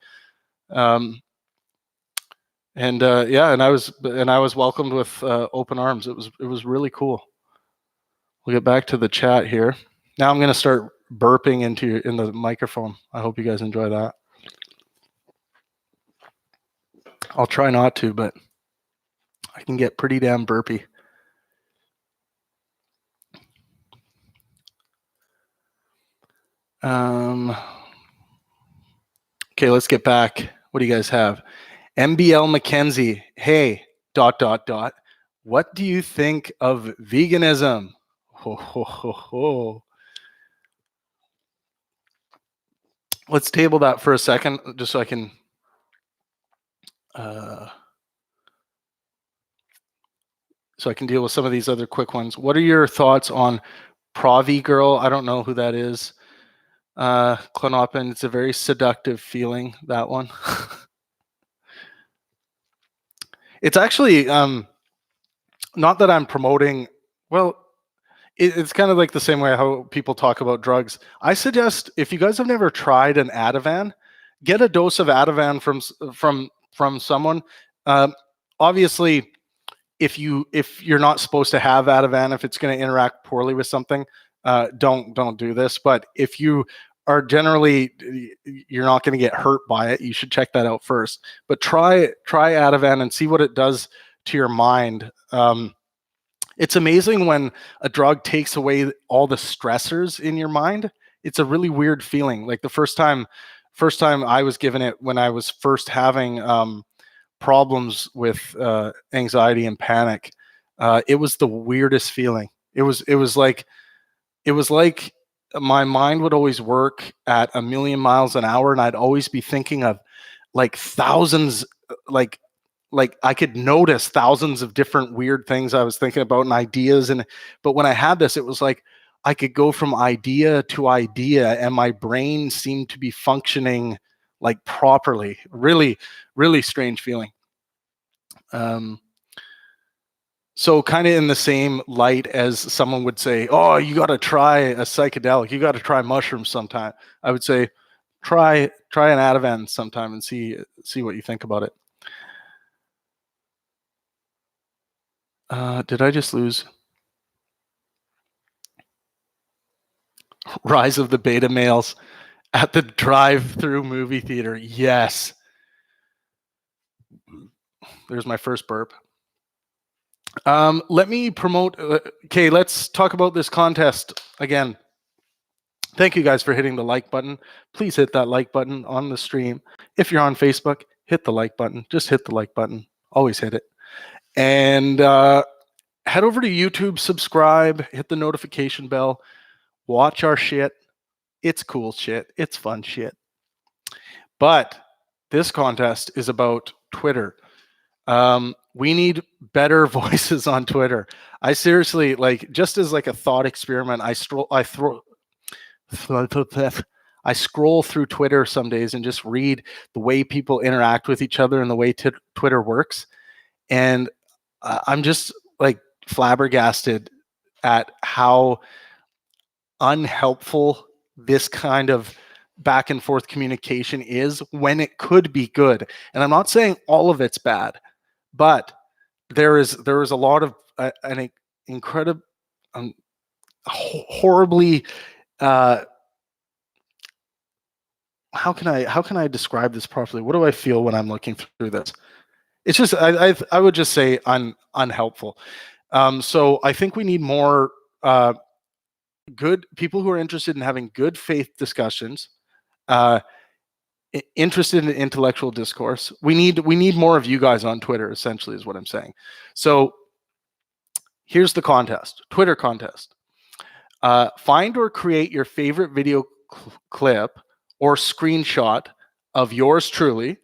And yeah, and I was welcomed with open arms. It was really cool. We'll get back to the chat here. Now I'm going to start burping in the microphone. I hope you guys enjoy that. I'll try not to, but I can get pretty damn burpy. Okay, let's get back. What do you guys have? MBL Mackenzie. Hey, ... What do you think of veganism? Ho, ho, ho, ho. Let's table that for a second, just so I can deal with some of these other quick ones. What are your thoughts on Pravi Girl? I don't know who that is. Clonopin, it's a very seductive feeling, that one. It's actually not that I'm promoting, well, it's kind of like the same way how people talk about drugs. I suggest, if you guys have never tried an Ativan, get a dose of Ativan from someone. Obviously, if you're not supposed to have Ativan, if it's going to interact poorly with something, don't do this. But if you are generally, you're not going to get hurt by it, you should check that out first. But try Ativan and see what it does to your mind. It's amazing when a drug takes away all the stressors in your mind. It's a really weird feeling. Like the first time I was given it, when I was first having problems with anxiety and panic, it was the weirdest feeling. It was like my mind would always work at 1,000,000 miles an hour, and I'd always be thinking of like thousands, like I could notice thousands of different weird things I was thinking about and ideas. But when I had this, it was like I could go from idea to idea, and my brain seemed to be functioning like properly. Really, really strange feeling. So kind of in the same light as someone would say, oh, you got to try a psychedelic, you got to try mushrooms sometime. I would say, try an Ativan sometime and see what you think about it. Did I just lose? Rise of the Beta Males at the drive-through movie theater. Yes. There's my first burp. Let me promote. Okay, let's talk about this contest again. Thank you guys for hitting the like button. Please hit that like button on the stream. If you're on Facebook, hit the like button. Just hit the like button. Always hit it. And head over to YouTube, subscribe, hit the notification bell, watch our shit. It's cool shit. It's fun shit. But this contest is about Twitter. We need better voices on Twitter. I seriously, like, just as like a thought experiment, I scroll through Twitter some days and just read the way people interact with each other and the way Twitter works. And I'm just like flabbergasted at how unhelpful this kind of back and forth communication is when it could be good. And I'm not saying all of it's bad, but there is a lot of an incredible, horribly, how can I describe this properly? What do I feel when I'm looking through this? It's just, I would just say unhelpful. So I think we need more good people who are interested in having good faith discussions, interested in intellectual discourse. We need more of you guys on Twitter, essentially, is what I'm saying. So here's the contest, Twitter contest. Find or create your favorite video clip or screenshot of yours truly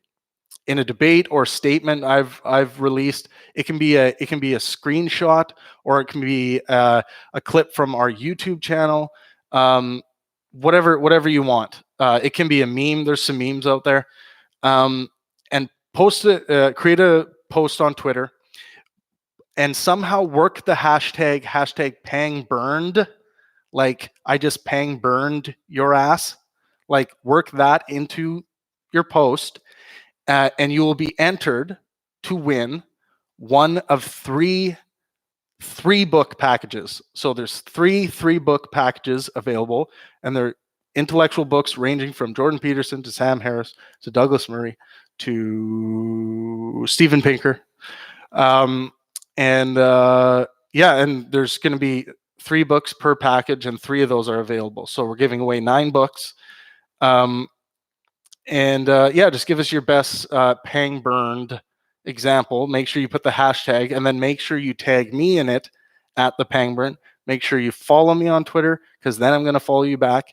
in a debate or statement I've released. It can be a screenshot, or it can be a clip from our YouTube channel. Whatever you want. It can be a meme. There's some memes out there. And post it. Create a post on Twitter, and somehow work the hashtag pang burned. Like, I just pang burned your ass. Like, work that into your post. And you will be entered to win one of three book packages. So there's three book packages available, and they're intellectual books ranging from Jordan Peterson to Sam Harris to Douglas Murray to Steven Pinker. And there's going to be 3 books per package, and 3 of those are available. So we're giving away 9 books. Just give us your best pang burned example. Make sure you put the hashtag, and then make sure you tag me in it at the pang burn. Make sure you follow me on Twitter, because then I'm going to follow you back.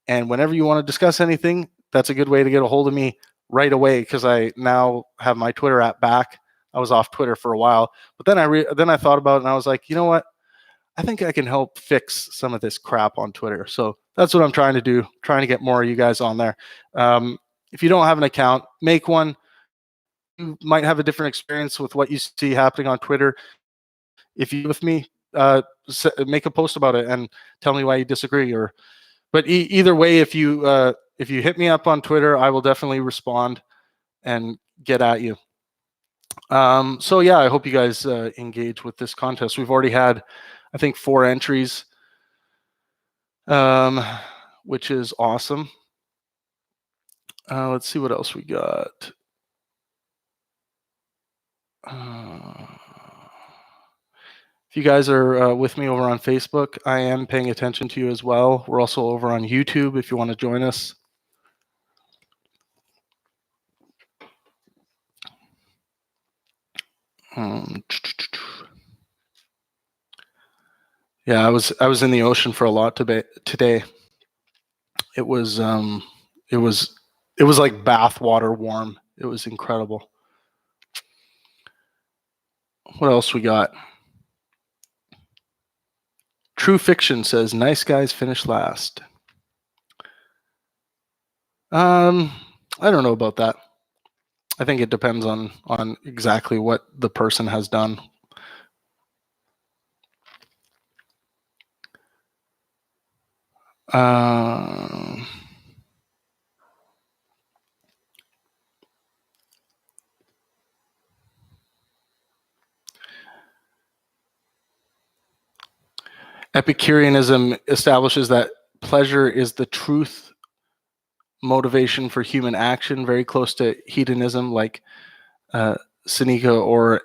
And whenever you want to discuss anything, that's a good way to get a hold of me right away, because I now have my Twitter app back. I was off Twitter for a while, but then I thought about it, and I was like, you know what? I think I can help fix some of this crap on Twitter. So that's what I'm trying to do, trying to get more of you guys on there. If you don't have an account, make one. You might have a different experience with what you see happening on Twitter. If you're with me, make a post about it and tell me why you disagree. But either way, if you hit me up on Twitter, I will definitely respond and get at you. I hope you guys engage with this contest. We've already had, I think, 4 entries, which is awesome. Let's see what else we got. If you guys are with me over on Facebook, I am paying attention to you as well. We're also over on YouTube if you want to join us. Yeah, I was in the ocean for a lot today. It was like bath water warm. It was incredible. What else we got? True Fiction says, nice guys finish last. I don't know about that. I think it depends on exactly what the person has done. Epicureanism establishes that pleasure is the truth motivation for human action, very close to hedonism, like Seneca or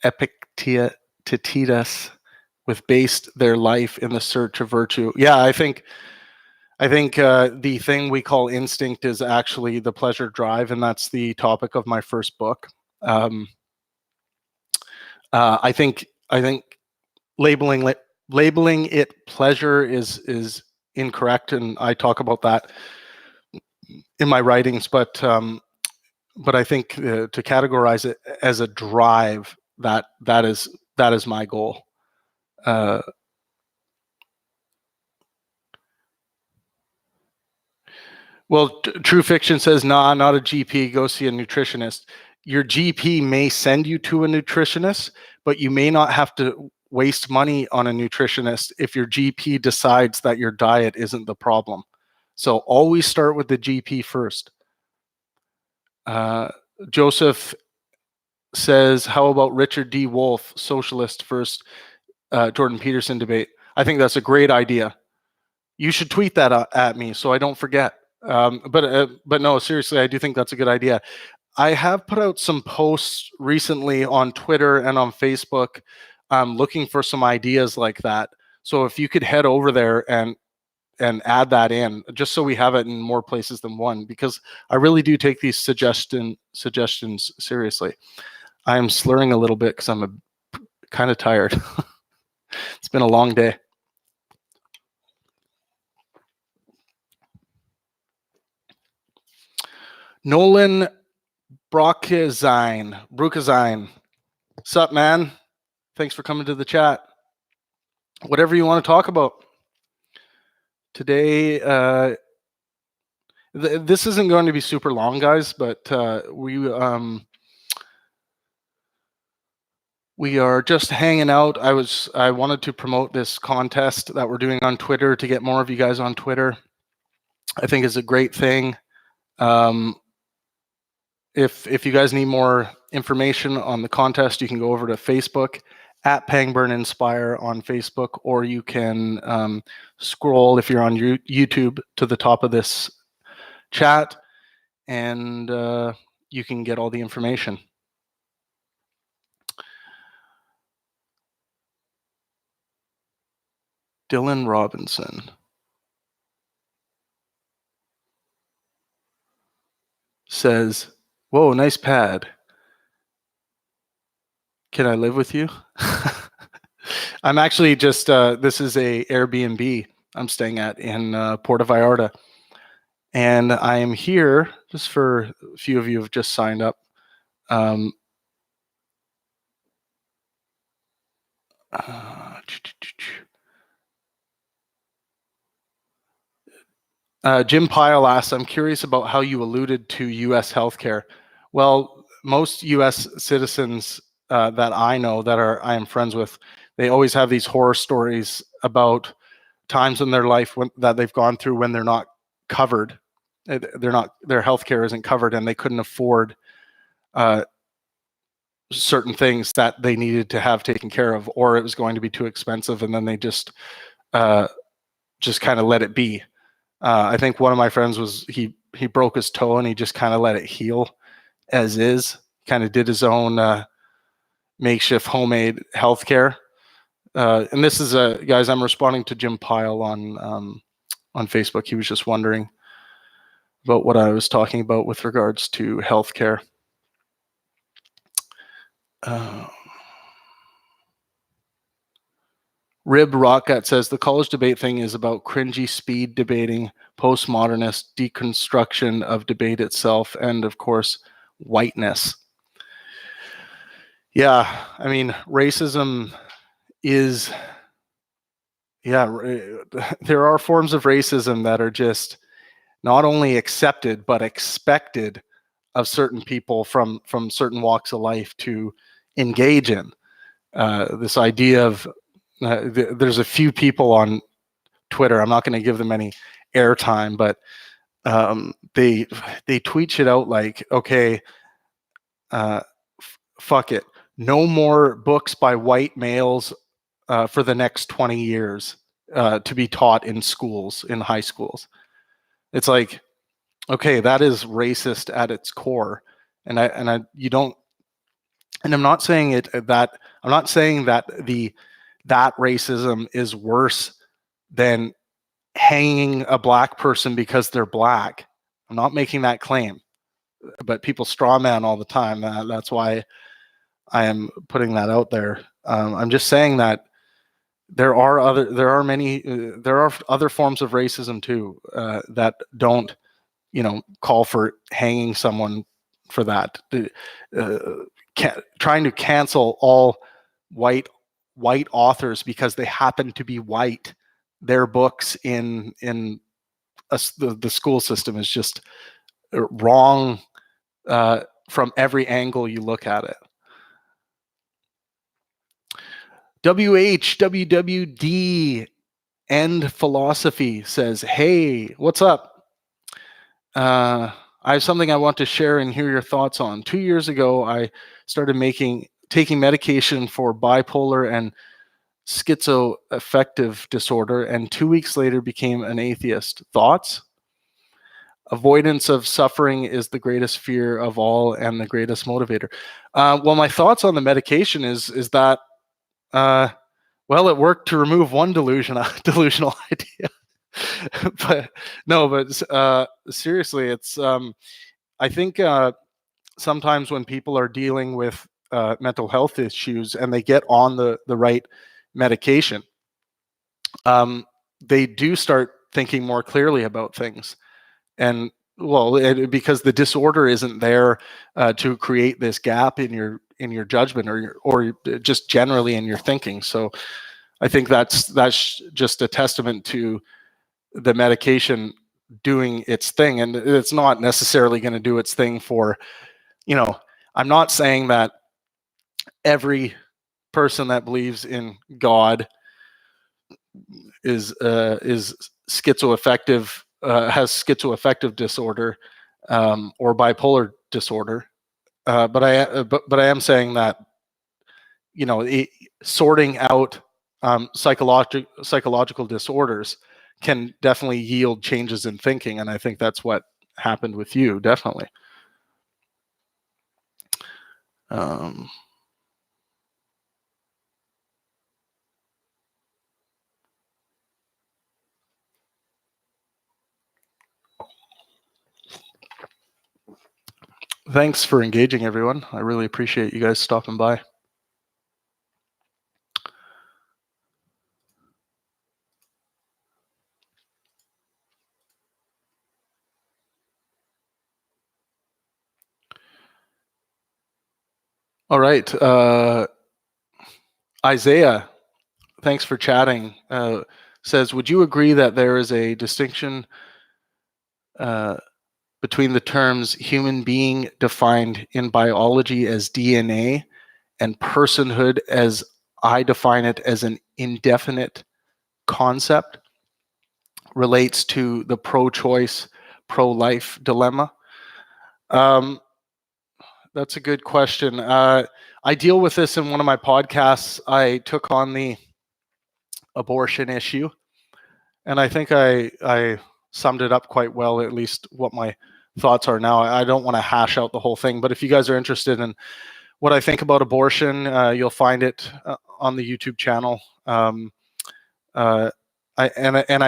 Epictetus, with based their life in the search of virtue. Yeah, I think the thing we call instinct is actually the pleasure drive, and that's the topic of my first book. I think labeling it pleasure is incorrect, and I talk about that in my writings. But I think to categorize it as a drive, that is my goal. Well, True Fiction says, nah, not a GP, go see a nutritionist. Your GP may send you to a nutritionist, but you may not have to waste money on a nutritionist if your GP decides that your diet isn't the problem. So always start with the GP first. Joseph says, how about Richard D. Wolff, socialist versus Jordan Peterson debate? I think that's a great idea. You should tweet that at me so I don't forget. But no, seriously, I do think that's a good idea. I have put out some posts recently on Twitter and on Facebook looking for some ideas like that. So if you could head over there and add that in, just so we have it in more places than one, because I really do take these suggestions seriously. I am slurring a little bit because I'm kind of tired. It's been a long day. Nolan Brookazine. Sup, man? Thanks for coming to the chat. Whatever you want to talk about. Today, this isn't going to be super long, guys, but we are just hanging out. I wanted to promote this contest that we're doing on Twitter to get more of you guys on Twitter. I think it's a great thing. if you guys need more information on the contest, you can go over to Facebook at Pangburn Inspire on Facebook, or you can scroll, if you're on YouTube, to the top of this chat, and you can get all the information. Dylan Robinson says, "Whoa, nice pad. Can I live with you?" I'm actually just, this is a Airbnb I'm staying at in Puerto Vallarta. And I am here, just for a few of you who have just signed up. Jim Pyle asks, I'm curious about how you alluded to U.S. healthcare. Well, most U.S. citizens that I know, that I am friends with, they always have these horror stories about times in their life that they've gone through when they're not covered. Their healthcare isn't covered, and they couldn't afford certain things that they needed to have taken care of, or it was going to be too expensive, and then they just kind of let it be. I think one of my friends was he broke his toe and he just kind of let it heal as is. Kind of did his own makeshift homemade healthcare. And this is guys, I'm responding to Jim Pyle on Facebook. He was just wondering about what I was talking about with regards to healthcare. Rib Rocket says the college debate thing is about cringy speed debating, postmodernist deconstruction of debate itself, and of course, whiteness. Yeah, I mean, racism is, there are forms of racism that are just not only accepted, but expected of certain people from certain walks of life to engage in. This idea of, there's a few people on Twitter, I'm not going to give them any airtime, but they tweet shit out like, okay, fuck it, no more books by white males for the next 20 years to be taught in schools, in high schools. It's like, okay, that is racist at its core, and I'm not saying that that racism is worse than hanging a black person because they're black. I'm not making that claim, but people straw man all the time. That's why I am putting that out there. I'm just saying that there are other forms of racism too that don't, call for hanging someone for that. Trying to cancel all white authors because they happen to be white, their books in the school system is just wrong from every angle you look at it. WHWWD End Philosophy says, hey, what's up? I have something I want to share and hear your thoughts on. 2 years ago, I started taking medication for bipolar and schizoaffective disorder, and 2 weeks later became an atheist. Thoughts? Avoidance of suffering is the greatest fear of all and the greatest motivator. Well, my thoughts on the medication is that, well, it worked to remove one delusional idea. But seriously, it's I think sometimes when people are dealing with mental health issues and they get on the right medication, they do start thinking more clearly about things. And because the disorder isn't there to create this gap in your judgment or just generally in your thinking. So I think that's just a testament to the medication doing its thing, and it's not necessarily going to do its thing for, I'm not saying that every person that believes in God is schizoaffective, has schizoaffective disorder. or bipolar disorder. But I am saying that, sorting out psychological disorders can definitely yield changes in thinking, and I think that's what happened with you, definitely. Thanks for engaging, everyone. I really appreciate you guys stopping by. All right. Isaiah, thanks for chatting. Says, would you agree that there is a distinction between the terms human being defined in biology as DNA and personhood as I define it as an indefinite concept relates to the pro-choice, pro-life dilemma? That's a good question. I deal with this in one of my podcasts. I took on the abortion issue, and I think I summed it up quite well, at least what my thoughts are now. I don't want to hash out the whole thing, but if you guys are interested in what I think about abortion, you'll find it on the YouTube channel. I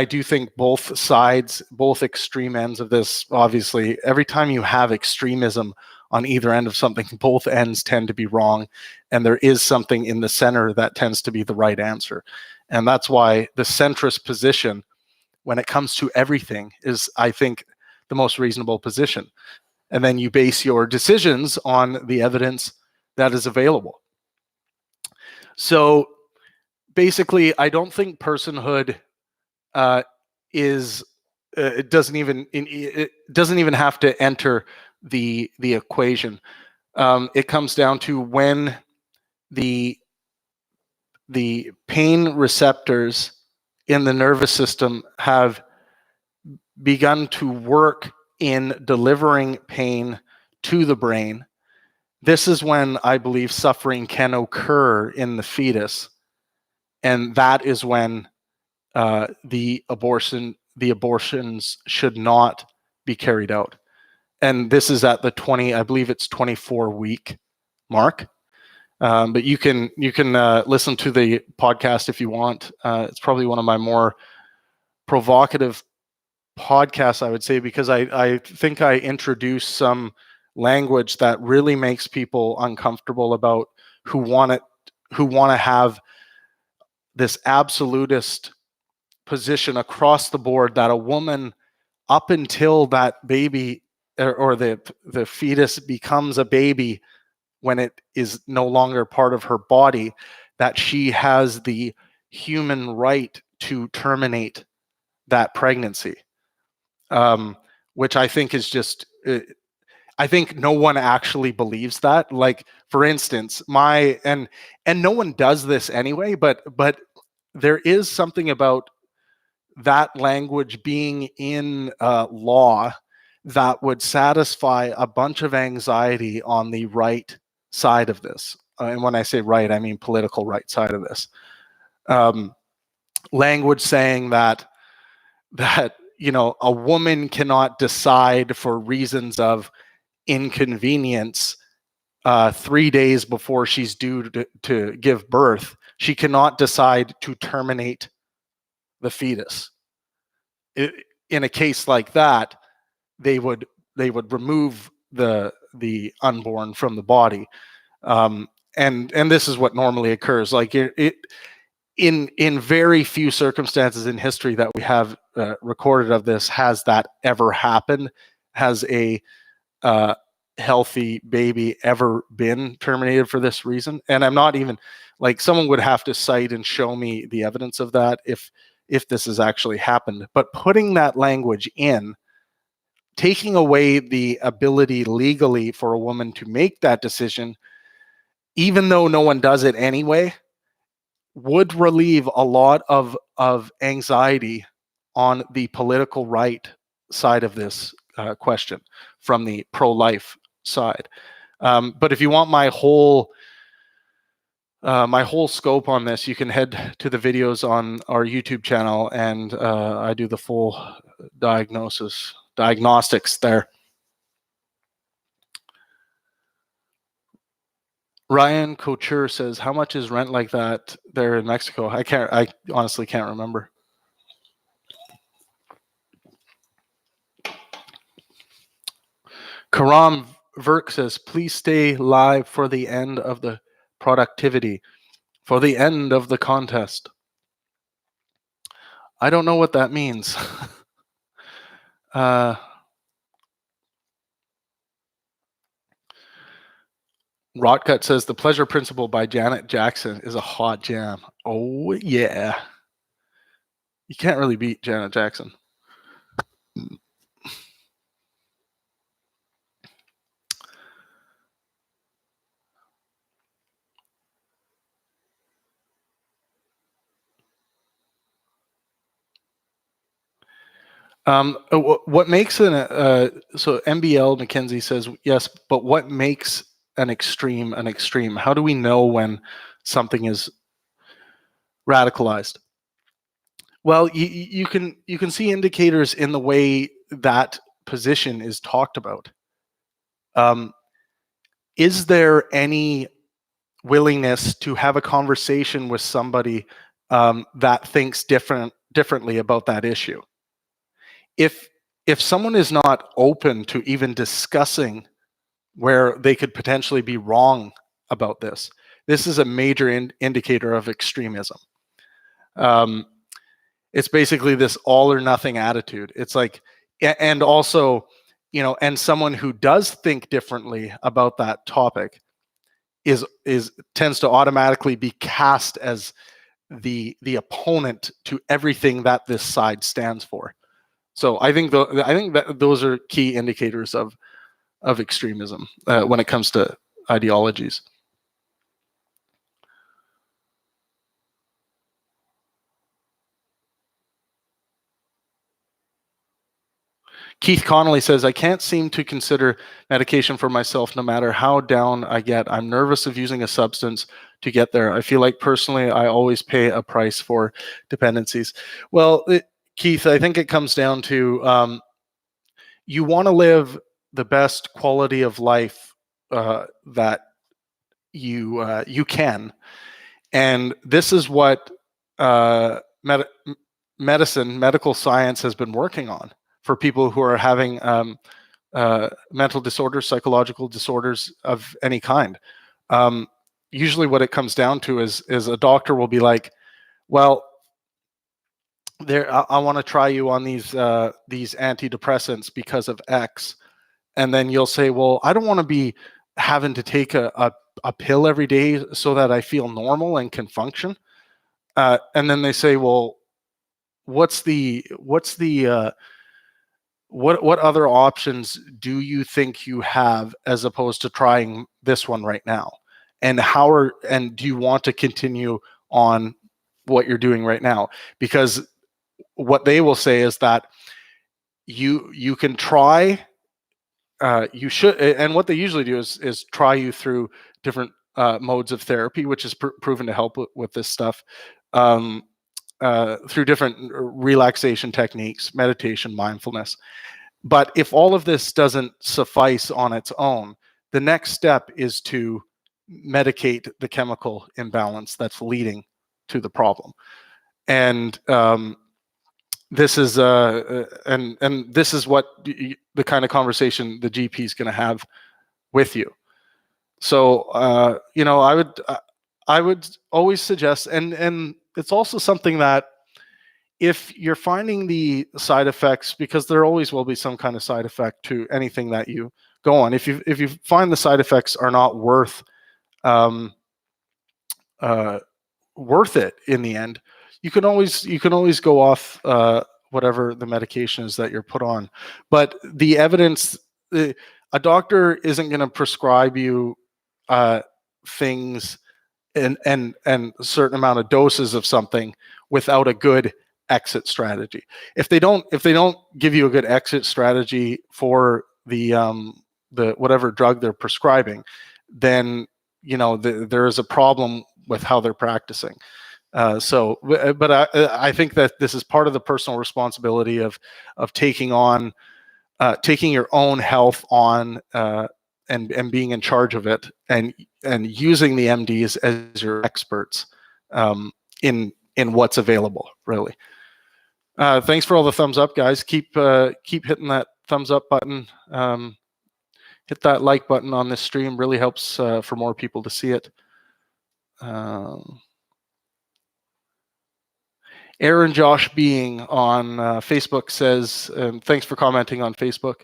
do think both sides, both extreme ends of this, obviously, every time you have extremism on either end of something, both ends tend to be wrong, and there is something in the center that tends to be the right answer. And that's why the centrist position, when it comes to everything, is, I think, the most reasonable position. And then you base your decisions on the evidence that is available. So basically, I don't think personhood it doesn't even have to enter the equation. It comes down to when the pain receptors in the nervous system have begun to work in delivering pain to the brain. This is when I believe suffering can occur in the fetus, and that is when the abortions should not be carried out. And this is at the 24-week mark. But you can listen to the podcast if you want. It's probably one of my more provocative podcasts, I would say, because I think I introduce some language that really makes people uncomfortable about who want to have this absolutist position across the board that a woman, up until that baby or the fetus becomes a baby, when it is no longer part of her body, that she has the human right to terminate that pregnancy, which I think is just, I think no one actually believes that. Like, for instance, and no one does this anyway, but there is something about that language being in law that would satisfy a bunch of anxiety on the right side of this. And when I say right, I mean political right side of this. Language saying that a woman cannot decide for reasons of inconvenience 3 days before she's due to give birth. She cannot decide to terminate the fetus. In a case like that, they would remove the unborn from the body, and this is what normally occurs. Like in very few circumstances in history that we have recorded of this has that ever happened. Has a healthy baby ever been terminated for this reason? And I'm not even, like, someone would have to cite and show me the evidence of that if this has actually happened. But putting that language in, taking away the ability legally for a woman to make that decision, even though no one does it anyway, would relieve a lot of anxiety on the political right side of this question from the pro-life side. But if you want my whole scope on this, you can head to the videos on our YouTube channel, and I do the full diagnostics there. Ryan Couture says, how much is rent like that there in Mexico? I honestly can't remember. Karam Verk says, please stay live for the end of the productivity, for the end of the contest. I don't know what that means. Rotgut says, the Pleasure Principle by Janet Jackson is a hot jam. Oh, yeah. You can't really beat Janet Jackson. What makes so MBL McKenzie says, yes, but what makes an extreme an extreme? How do we know when something is radicalized? Well, you can see indicators in the way that position is talked about. Is there any willingness to have a conversation with somebody that thinks differently about that issue? If someone is not open to even discussing where they could potentially be wrong about this is a major indicator of extremism. It's basically this all or nothing attitude. It's like, and also, and someone who does think differently about that topic tends to automatically be cast as the opponent to everything that this side stands for. So I think that those are key indicators of extremism when it comes to ideologies. Keith Connolly says, I can't seem to consider medication for myself no matter how down I get. I'm nervous of using a substance to get there. I feel like personally I always pay a price for dependencies. Well, Keith, I think it comes down to you want to live the best quality of life that you can, and this is what medical science has been working on for people who are having mental disorders, psychological disorders of any kind. Usually, what it comes down to is a doctor will be like, well, I want to try you on these antidepressants because of X, and then you'll say, well, I don't want to be having to take a pill every day so that I feel normal and can function. And then they say, well, what other options do you think you have as opposed to trying this one right now? And do you want to continue on what you're doing right now? Because what they will say is that you can try, you should, and what they usually do is try you through different modes of therapy, which is proven to help with this stuff, through different relaxation techniques, meditation, mindfulness. But if all of this doesn't suffice on its own, the next step is to medicate the chemical imbalance that's leading to the problem. And this is and this is what the kind of conversation the GP is going to have with you. So I would always suggest, and it's also something that if you're finding the side effects, because there always will be some kind of side effect to anything that you go on. If you find the side effects are not worth it in the end, you can always go off whatever the medication is that you're put on. But the evidence, a doctor isn't going to prescribe you things and a certain amount of doses of something without a good exit strategy. If they don't give you a good exit strategy for the whatever drug they're prescribing, then there is a problem with how they're practicing. But I think that this is part of the personal responsibility of taking your own health on, and being in charge of it, and using the MDs as your experts in what's available, really. Thanks for all the thumbs up, guys. Keep hitting that thumbs up button. Hit that like button on this stream. Really helps for more people to see it. Aaron Josh Being on Facebook says, thanks for commenting on Facebook.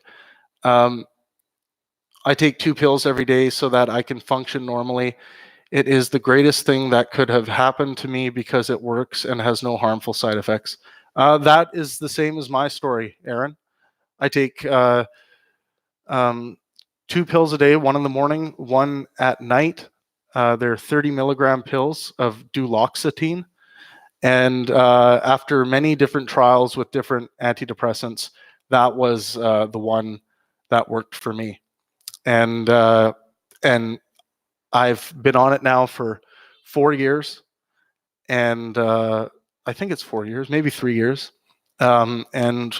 I take 2 pills every day so that I can function normally. It is the greatest thing that could have happened to me because it works and has no harmful side effects. That is the same as my story, Aaron. I take 2 pills a day, 1 in the morning, 1 at night. They're 30 milligram pills of duloxetine. And after many different trials with different antidepressants, that was the one that worked for me. And I've been on it now for 4 years, and I think it's 4 years, maybe 3 years. And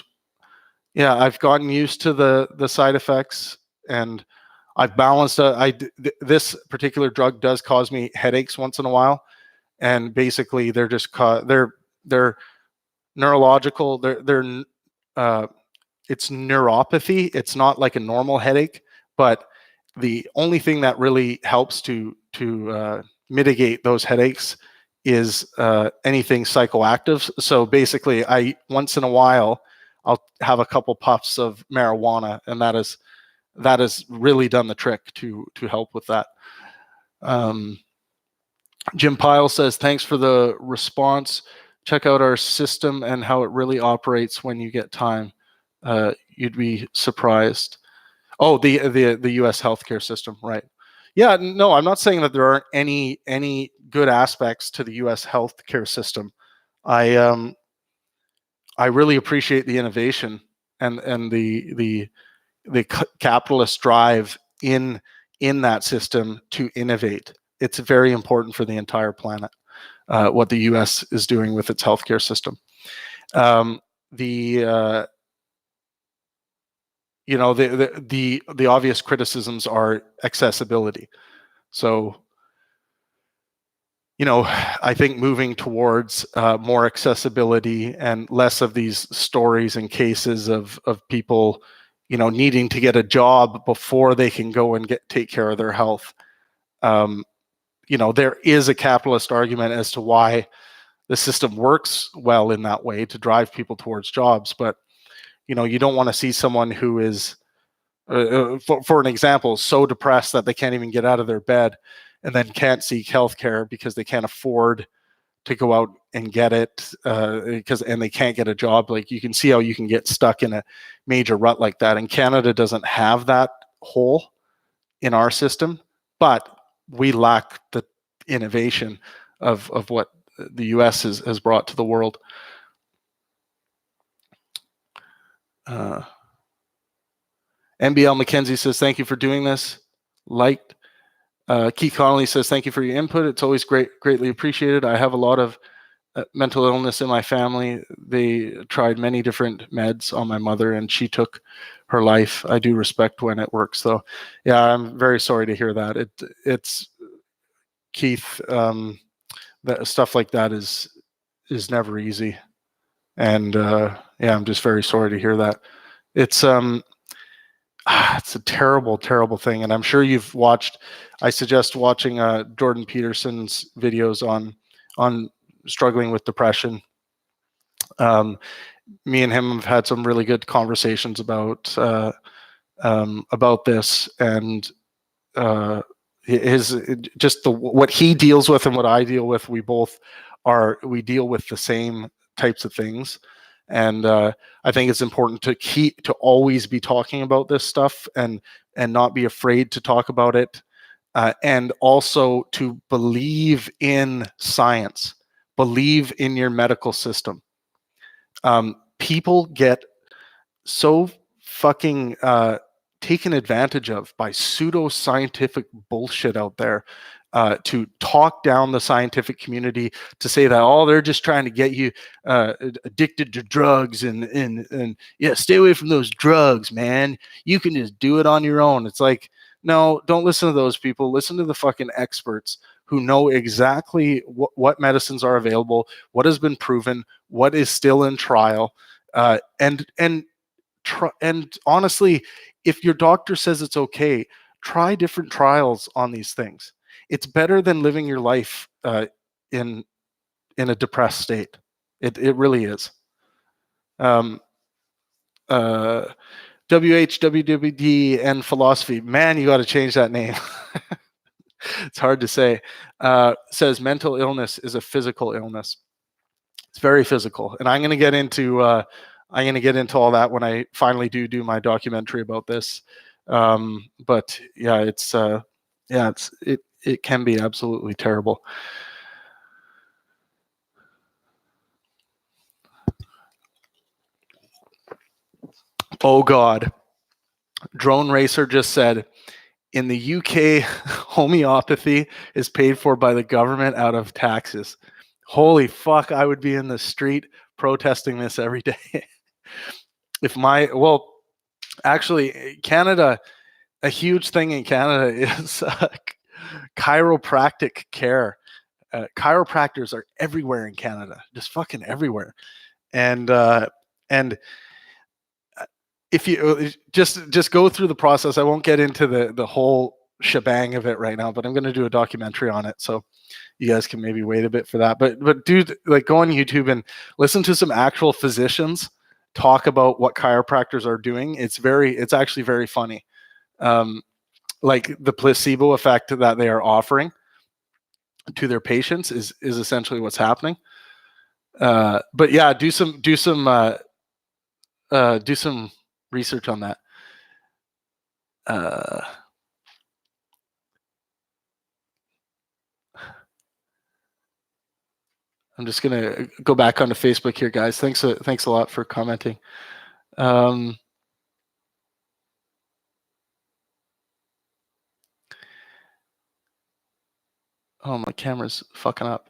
yeah, I've gotten used to the side effects, and I've balanced. This particular drug does cause me headaches once in a while, and basically they're just they're neurological. It's neuropathy. It's not like a normal headache, but the only thing that really helps to mitigate those headaches is anything psychoactive. So basically, once in a while I'll have a couple puffs of marijuana, and that has really done the trick to help with that. Jim Pyle says, thanks for the response. Check out our system and how it really operates when you get time. You'd be surprised. Oh, the U.S. healthcare system, right? Yeah, no, I'm not saying that there aren't any good aspects to the U.S. healthcare system. I really appreciate the innovation and the capitalist drive in that system to innovate. It's very important for the entire planet, what the U.S. is doing with its healthcare system. The obvious criticisms are accessibility. So, I think moving towards more accessibility and less of these stories and cases of people, needing to get a job before they can go and take care of their health. There is a capitalist argument as to why the system works well in that way to drive people towards jobs, but you don't want to see someone who is, for an example, so depressed that they can't even get out of their bed, and then can't seek healthcare because they can't afford to go out and get it, and they can't get a job. Like, you can see how you can get stuck in a major rut like that. And Canada doesn't have that hole in our system, but we lack the innovation of what the U.S. has brought to the world. MBL McKenzie says, thank you for doing this. Liked. Keith Connolly says, thank you for your input. It's always greatly appreciated. I have a lot of mental illness in my family. They tried many different meds on my mother, and she took her life. I do respect when it works, though. Yeah, I'm very sorry to hear that. It's Keith. That stuff like that is never easy, and yeah, I'm just very sorry to hear that. It's a terrible thing, and I'm sure you've watched. I suggest watching Jordan Peterson's videos on struggling with depression. Me and him have had some really good conversations about this, and what he deals with and what I deal with. We deal with the same types of things. And I think it's important to always be talking about this stuff and not be afraid to talk about it, and also to believe in science, believe in your medical system. People get so fucking taken advantage of by pseudo-scientific bullshit out there to talk down the scientific community, to say that, oh, they're just trying to get you addicted to drugs and yeah, stay away from those drugs, man. You can just do it on your own. It's like, no, don't listen to those people. Listen to the fucking experts who know exactly what medicines are available, what has been proven, what is still in trial, and honestly, if your doctor says it's okay, try different trials on these things. It's better than living your life in a depressed state. It really is. WHWWD and philosophy. Man, you got to change that name. It's hard to say. Says mental illness is a physical illness. It's very physical, and I'm going to get into all that when I finally do my documentary about this. But yeah, it can be absolutely terrible. Oh God, Drone Racer just said, in the UK, homeopathy is paid for by the government out of taxes. Holy fuck, I would be in the street protesting this every day. Actually, Canada, a huge thing in Canada is chiropractic care. Chiropractors are everywhere in Canada, just fucking everywhere. And if you just go through the process, I won't get into the whole shebang of it right now, but I'm going to do a documentary on it, so you guys can maybe wait a bit for that. But dude, like, go on YouTube and listen to some actual physicians talk about what chiropractors are doing. It's actually very funny. Like, the placebo effect that they are offering to their patients is essentially what's happening. But yeah, do some research on that. I'm just gonna go back onto Facebook here, guys. Thanks a lot for commenting. Oh, my camera's fucking up.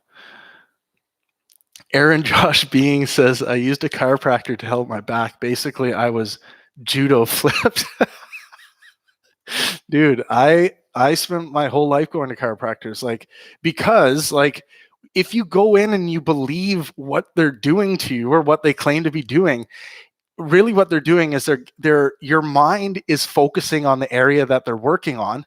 Aaron Josh Being says, I used a chiropractor to help my back. Basically, I was judo flipped. Dude, I spent my whole life going to chiropractors, because if you go in and you believe what they're doing to you or what they claim to be doing, really what they're doing is your mind is focusing on the area that they're working on,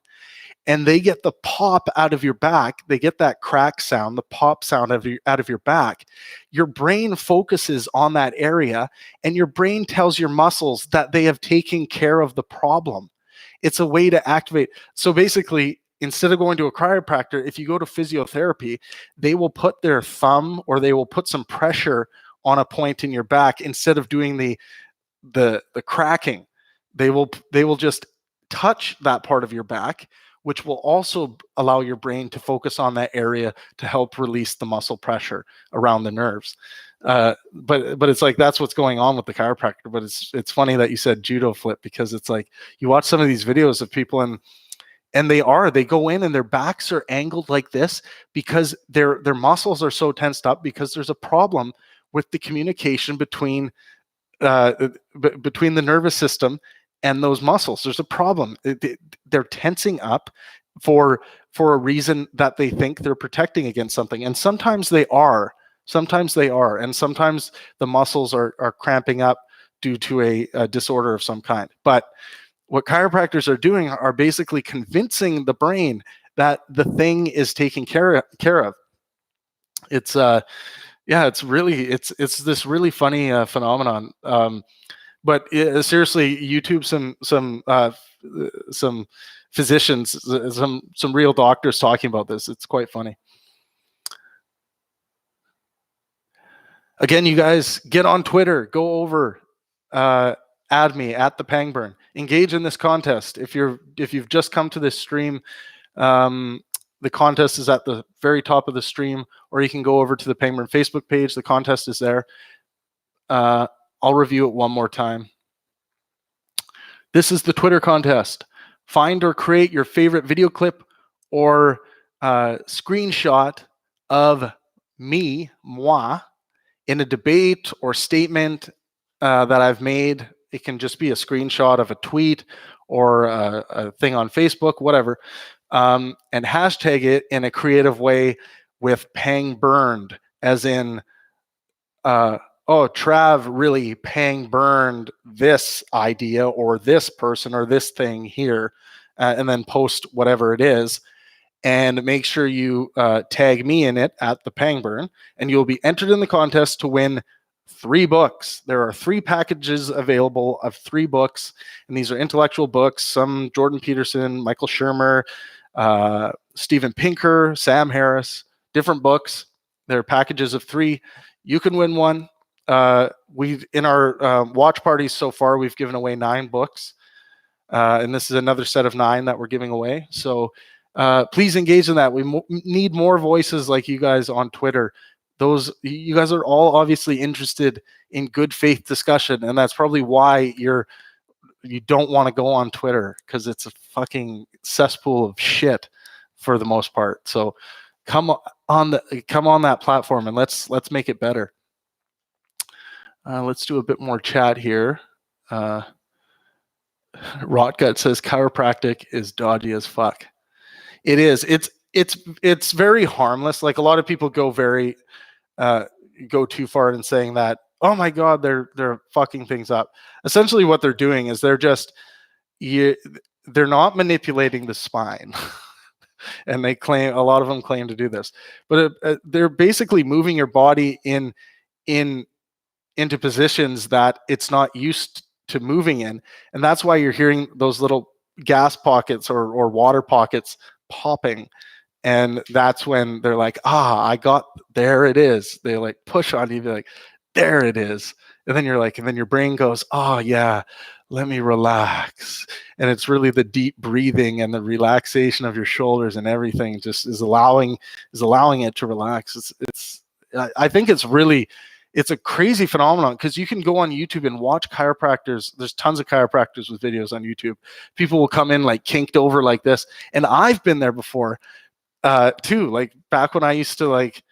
and they get the pop out of your back. They get that crack sound, the pop sound out of your back. Your brain focuses on that area, and your brain tells your muscles that they have taken care of the problem. It's a way to activate. So basically, instead of going to a chiropractor, if you go to physiotherapy, they will put their thumb or they will put some pressure on a point in your back instead of doing the cracking. They will just touch that part of your back, which will also allow your brain to focus on that area to help release the muscle pressure around the nerves. But it's like, that's what's going on with the chiropractor. But it's funny that you said judo flip, because it's like, you watch some of these videos of people and they go in and their backs are angled like this because their muscles are so tensed up, because there's a problem with the communication between the nervous system and those muscles. There's a problem. They're tensing up for a reason that they think they're protecting against something. And sometimes they are. And sometimes the muscles are cramping up due to a disorder of some kind. But what chiropractors are doing are basically convincing the brain that the thing is taken care of. It's it's this really funny phenomenon. But seriously, YouTube some physicians, some real doctors talking about this. It's quite funny. Again, you guys, get on Twitter, go over, add me at the Pangburn, engage in this contest. If you've just come to this stream, the contest is at the very top of the stream, or you can go over to the Pangburn Facebook page. The contest is there. I'll review it one more time. This is the Twitter contest. Find or create your favorite video clip or screenshot of moi, in a debate or statement that I've made. It can just be a screenshot of a tweet or a thing on Facebook, whatever, and hashtag it in a creative way with pang burned, as in, oh, Trav really pang burned this idea or this person or this thing here, and then post whatever it is. And make sure you tag me in it at the Pang Burn, and you'll be entered in the contest to win 3 books. There are 3 packages available of 3 books, and these are intellectual books, some Jordan Peterson, Michael Shermer, Steven Pinker, Sam Harris, different books. They're packages of 3. You can win one. We've in our watch parties so far, we've given away 9 books, and this is another set of 9 that we're giving away. So please engage in that. We need more voices like you guys on Twitter. You guys are all obviously interested in good faith discussion, and that's probably why you don't want to go on Twitter, because it's a fucking cesspool of shit for the most part. So come on that platform and let's make it better. Let's do a bit more chat here. Rotgut says chiropractic is dodgy as fuck. It is. It's very harmless. Like, a lot of people go too far in saying that, oh my God, they're fucking things up. Essentially what they're doing is they're not manipulating the spine. And a lot of them claim to do this, but they're basically moving your body into positions that it's not used to moving in. And that's why you're hearing those little gas pockets or water pockets popping. And that's when they're like, there it is. They like push on you, be like, there it is. And then your brain goes, oh yeah, let me relax. And it's really the deep breathing and the relaxation of your shoulders and everything just is allowing it to relax. I think it's a crazy phenomenon, because you can go on YouTube and watch chiropractors. There's tons of chiropractors with videos on YouTube. People will come in like kinked over like this. And I've been there before too. Like, back when I used to like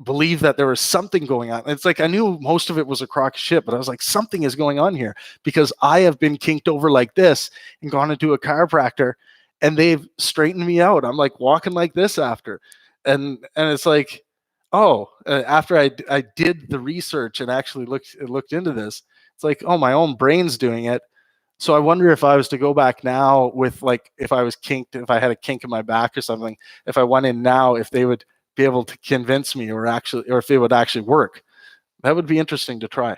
believe that there was something going on. It's like I knew most of it was a crock of shit, but I was like, something is going on here, because I have been kinked over like this and gone into a chiropractor and they've straightened me out. I'm like walking like this after. And it's like, after I did the research and actually looked into this, it's like, my own brain's doing it. So I wonder if I was to go back now with, like, if I was kinked, if I had a kink in my back or something, if I went in now, if they would be able to convince me or if it would actually work. That would be interesting to try.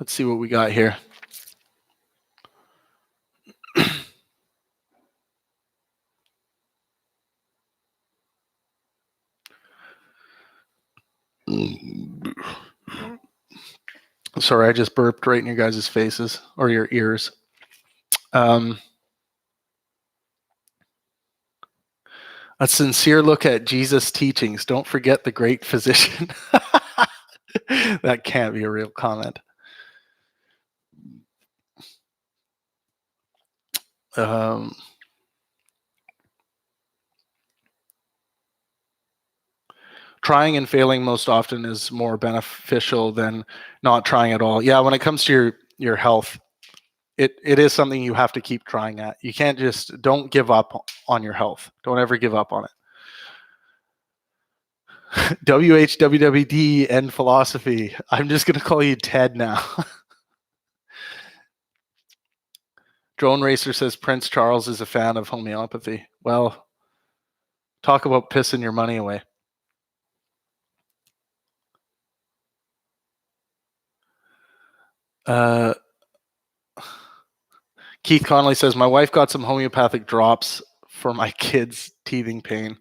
Let's see what we got here. Sorry, I just burped right in your guys' faces or your ears. A sincere look at Jesus' teachings. Don't forget the great physician. That can't be a real comment. Trying and failing most often is more beneficial than not trying at all. Yeah, when it comes to your health, it is something you have to keep trying at. You can't don't give up on your health. Don't ever give up on it. WHWWD and philosophy. I'm just going to call you Ted now. Drone Racer says Prince Charles is a fan of homeopathy. Well, talk about pissing your money away. Keith Connolly says, my wife got some homeopathic drops for my kids' teething pain.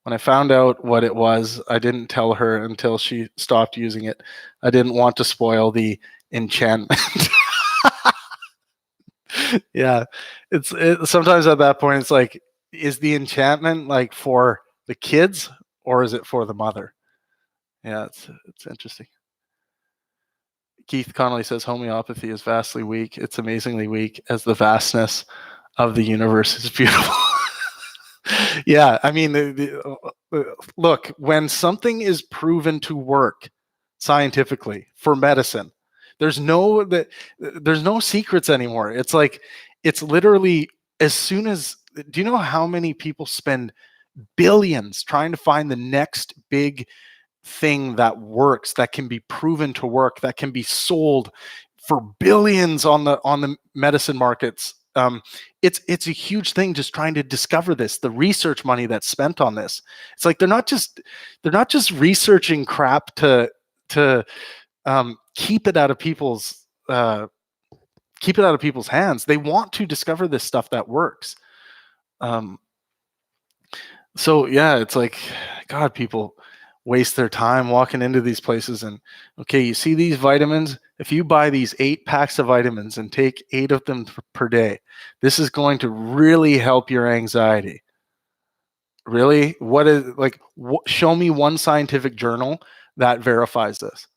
When I found out what it was, I didn't tell her until she stopped using it. I didn't want to spoil the enchantment. Yeah, sometimes at that point it's like, is the enchantment like for the kids or is it for the mother? Yeah, it's interesting. Keith Connolly says homeopathy is vastly weak. It's amazingly weak as the vastness of the universe is beautiful. Yeah, I mean, look, when something is proven to work scientifically for medicine, there's no secrets anymore. It's like, it's literally, as soon as, do you know how many people spend billions trying to find the next big thing that works, that can be proven to work, that can be sold for billions on the medicine markets? It's a huge thing just trying to discover this. The research money that's spent on this, it's like they're not just researching crap to keep it out of people's hands. They want to discover this stuff that works. So yeah, it's like, God, people waste their time walking into these places and, okay, you see these vitamins? If you buy these 8 packs of vitamins and take 8 of them per day, this is going to really help your anxiety. Really? What is, like, show me one scientific journal that verifies this.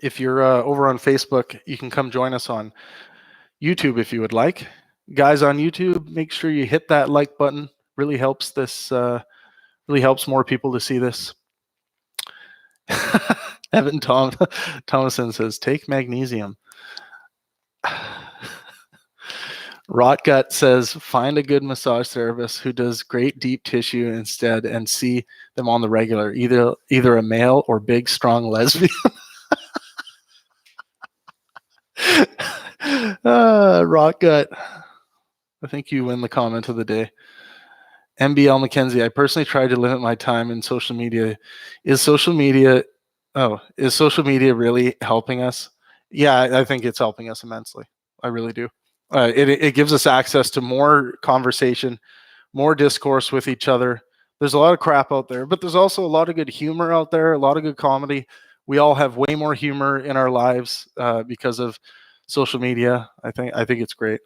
If you're over on Facebook, you can come join us on YouTube if you would like. Guys on YouTube, make sure you hit that like button. Really helps this. Really helps more people to see this. Evan Thomason says, take magnesium. Rotgut says, find a good massage therapist who does great deep tissue instead and see them on the regular, either a male or big, strong lesbian. Rotgut, I think you win the comment of the day. MBL McKenzie, I personally try to limit my time in social media. Is social media really helping us? Yeah, I think it's helping us immensely. I really do. It gives us access to more conversation, more discourse with each other. There's a lot of crap out there, but there's also a lot of good humor out there, a lot of good comedy. We all have way more humor in our lives because of social media. I think it's great.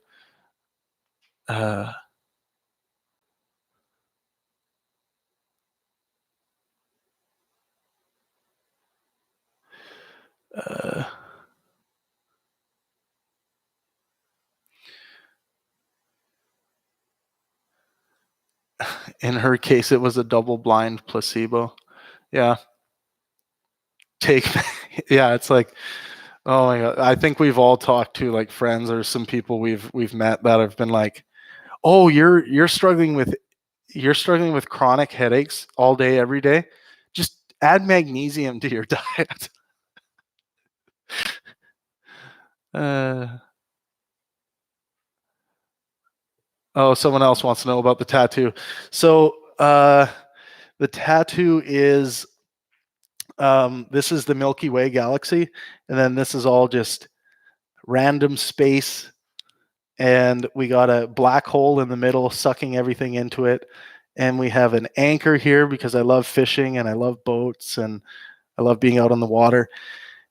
In her case, it was a double-blind placebo. Yeah. Yeah, it's like, oh my God. I think we've all talked to like friends or some people we've met that have been like, oh, you're struggling with chronic headaches all day, every day. Just add magnesium to your diet. Oh, someone else wants to know about the tattoo. So the tattoo is, this is the Milky Way galaxy, and then this is all just random space, and we got a black hole in the middle sucking everything into it, and we have an anchor here because I love fishing and I love boats and I love being out on the water.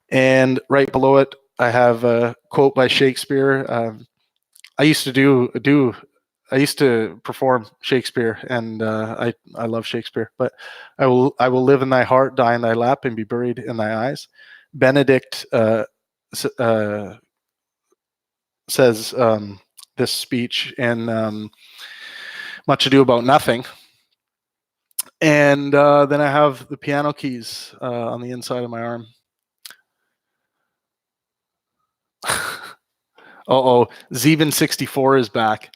And right below it, I have a quote by Shakespeare. I used to perform Shakespeare, and I love Shakespeare. But I will live in thy heart, die in thy lap, and be buried in thy eyes. Benedict says this speech in Much Ado About Nothing. And then I have the piano keys on the inside of my arm. Uh-oh, Zeben64 is back.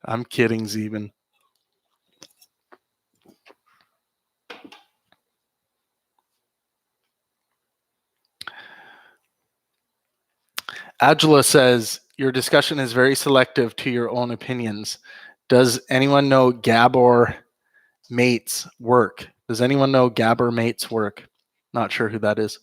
I'm kidding, Zeben. Angela says, your discussion is very selective to your own opinions. Does anyone know Gabor Mate's work? Does anyone know Gabor Mate's work? Not sure who that is.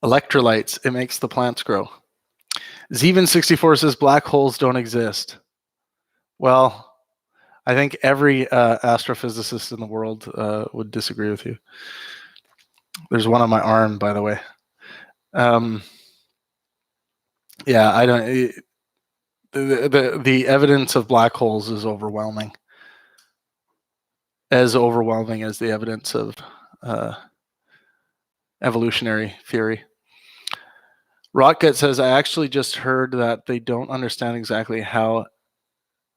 Electrolytes. It makes the plants grow. Zeven64 says black holes don't exist. Well, I think every astrophysicist in the world would disagree with you. There's one on my arm, by the way. Yeah, I don't. The evidence of black holes is overwhelming, as overwhelming as the evidence of evolutionary theory. Rocket says, I actually just heard that they don't understand exactly how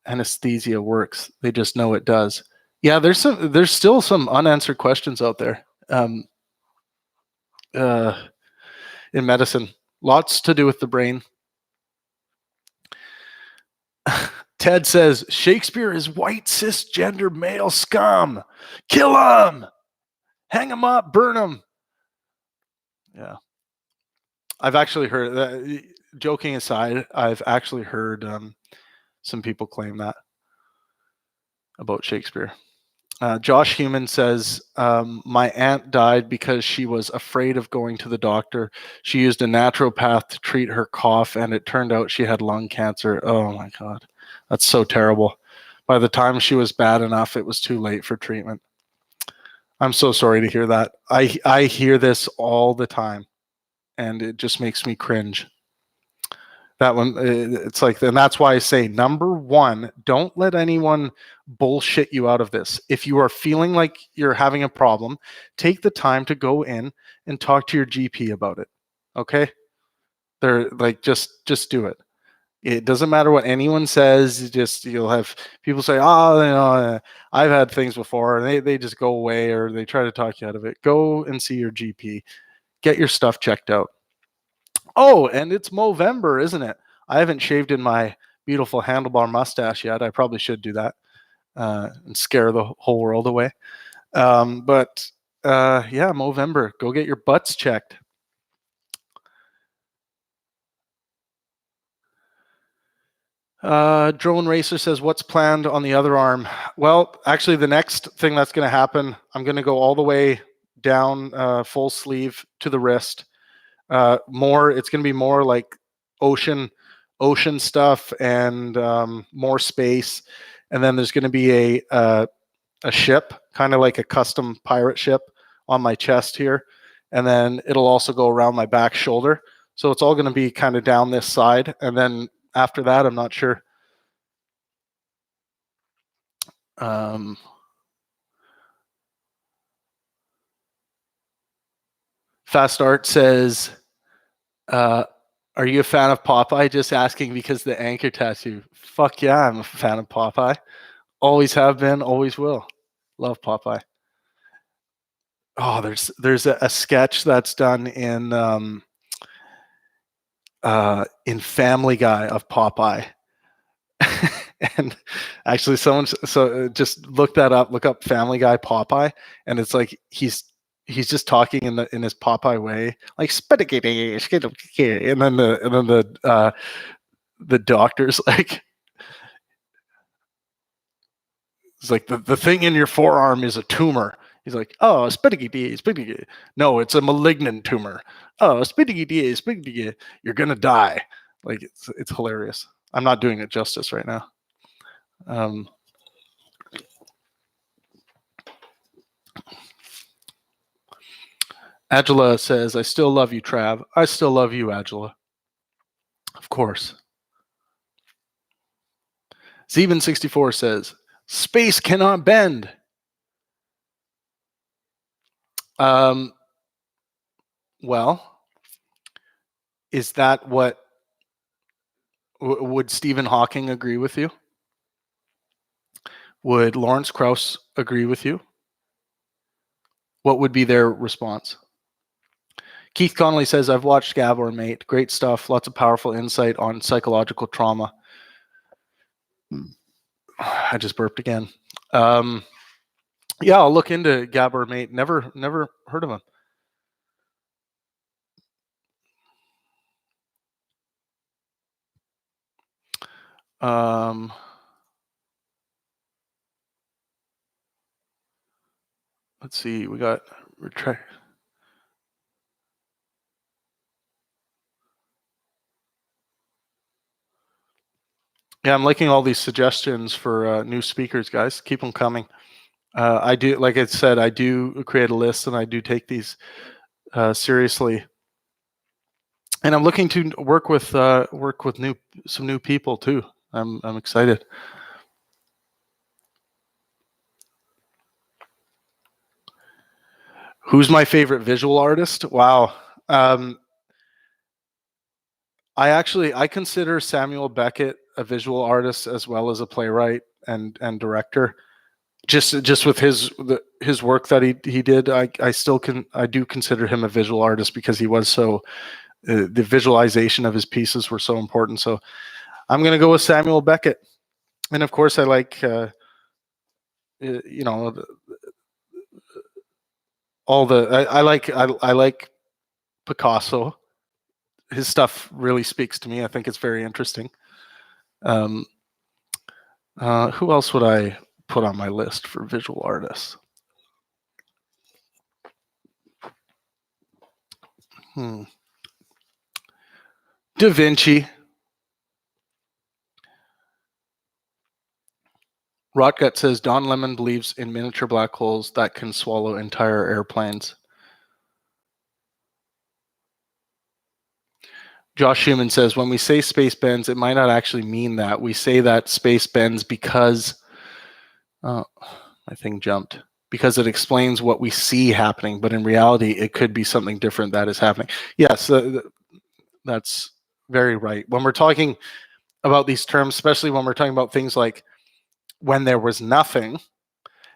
anesthesia works. They just know it does. Yeah, there's still some unanswered questions out there in medicine. Lots to do with the brain. Ted says, Shakespeare is white cisgender male scum. Kill him. Hang him up. Burn him. Yeah. I've actually heard that. Joking aside, I've actually heard some people claim that about Shakespeare. Josh Human says, my aunt died because she was afraid of going to the doctor. She used a naturopath to treat her cough, and it turned out she had lung cancer. Oh my God. That's so terrible. By the time she was bad enough, it was too late for treatment. I'm so sorry to hear that. I hear this all the time, and it just makes me cringe. That one, it's like, and that's why I say, number one, don't let anyone bullshit you out of this. If you are feeling like you're having a problem, take the time to go in and talk to your GP about it. Okay? They're like, just do it. It doesn't matter what anyone says. Just, you'll have people say, oh, I've had things before, and they just go away, or they try to talk you out of it. Go and see your GP. Get your stuff checked out. Oh, and it's Movember, isn't it? I haven't shaved in my beautiful handlebar mustache yet. I probably should do that and scare the whole world away. But yeah, Movember. Go get your butts checked. Drone Racer says, what's planned on the other arm? Well, actually, the next thing that's going to happen, I'm going to go all the way down full sleeve to the wrist. It's going to be more like ocean stuff, and more space. And then there's going to be a ship, kind of like a custom pirate ship, on my chest here. And then it'll also go around my back shoulder. So it's all going to be kind of down this side. And then after that, I'm not sure. Fast Art says, are you a fan of Popeye? Just asking because the anchor tattoo. Fuck yeah, I'm a fan of Popeye. Always have been, always will. Love Popeye. Oh, there's a sketch that's done in Family Guy of Popeye. And actually, just look that up. Look up Family Guy Popeye, and it's like he's just talking in his Popeye way, like and then the doctor's like, it's like the thing in your forearm is a tumor. He's like, oh, spitty. No, it's a malignant tumor. Oh, spitty. You're gonna die. Like, it's hilarious. I'm not doing it justice right now. Angela says, I still love you, Trav. I still love you, Angela. Of course. Zeven64 says, space cannot bend. Well, is that what would Stephen Hawking agree with you? Would Lawrence Krauss agree with you? What would be their response? Keith Connolly says, I've watched Gabor, mate. Great stuff. Lots of powerful insight on psychological trauma. I just burped again. Yeah, I'll look into Gabor, mate. Never heard of him. Let's see. We got retract. Yeah, I'm liking all these suggestions for new speakers, guys. Keep them coming. I do, like I said, I do create a list, and I do take these seriously. And I'm looking to work with some new people too. I'm excited. Who's my favorite visual artist? Wow. I consider Samuel Beckett a visual artist as well as a playwright and director. Just with his work that he did, I do consider him a visual artist because he was so the visualization of his pieces were so important. So I'm going to go with Samuel Beckett, and of course I like you know all the I like Picasso. His stuff really speaks to me. I think it's very interesting. Um, who else would I put on my list for visual artists? Da Vinci. Rotgut says Don Lemon believes in miniature black holes that can swallow entire airplanes. Josh Schumann says, when we say space bends, it might not actually mean that. We say that space bends because, my thing jumped, because it explains what we see happening, but in reality, it could be something different that is happening. Yes, that's very right. When we're talking about these terms, especially when we're talking about things like when there was nothing,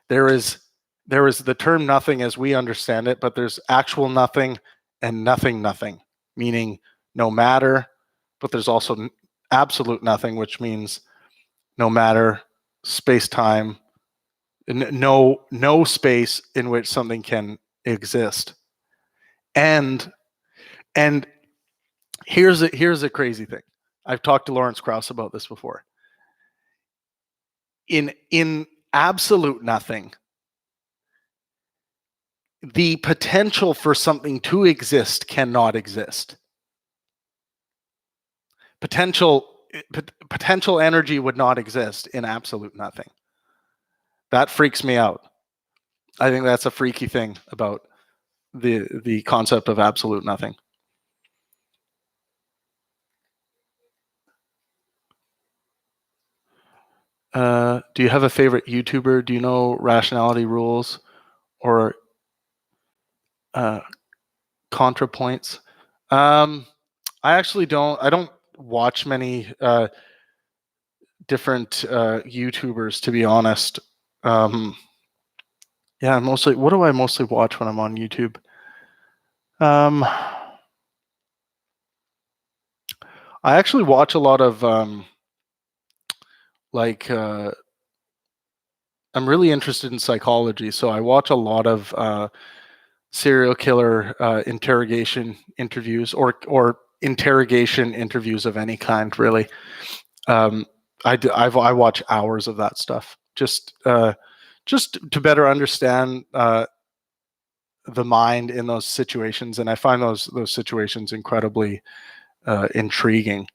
there is the term nothing as we understand it, but there's actual nothing and nothing, meaning no matter, but there's also absolute nothing, which means no matter, space-time, no space in which something can exist. And here's a crazy thing. I've talked to Lawrence Krauss about this before. In absolute nothing, the potential for something to exist cannot exist. Potential energy would not exist in absolute nothing. That freaks me out. I think that's a freaky thing about the concept of absolute nothing. Do you have a favorite YouTuber? Do you know Rationality Rules or ContraPoints? I actually don't. I don't watch many different YouTubers, to be honest. Yeah, mostly. What do I mostly watch when I'm on YouTube? I actually watch a lot of I'm really interested in psychology, so I watch a lot of serial killer interrogation interviews or interrogation interviews of any kind. Really, I watch hours of that stuff just to better understand the mind in those situations, and I find those situations incredibly intriguing.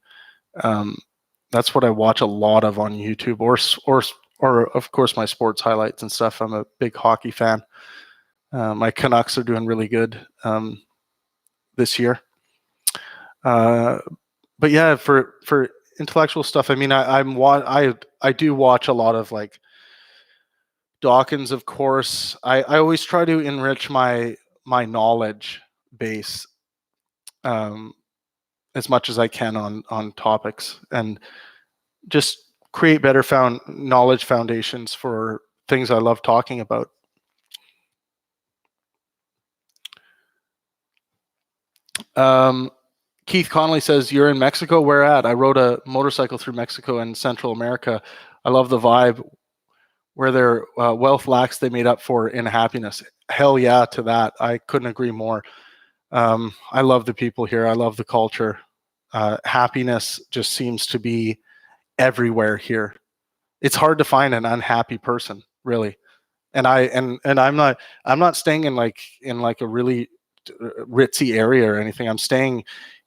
That's what I watch a lot of on YouTube, or of course my sports highlights and stuff. I'm a big hockey fan. My Canucks are doing really good this year. But yeah, for intellectual stuff, I mean, I do watch a lot of like Dawkins, of course. I always try to enrich my knowledge base as much as I can on topics, and just create better knowledge foundations for things I love talking about. Keith Connolly says, you're in Mexico? Where at? I rode a motorcycle through Mexico and Central America. I love the vibe. Where their wealth lacks, they made up for in happiness. Hell yeah to that. I couldn't agree more. I love the people here. I love the culture. Happiness just seems to be everywhere here. It's hard to find an unhappy person, really. And I'm not staying in like a really ritzy area or anything. I'm staying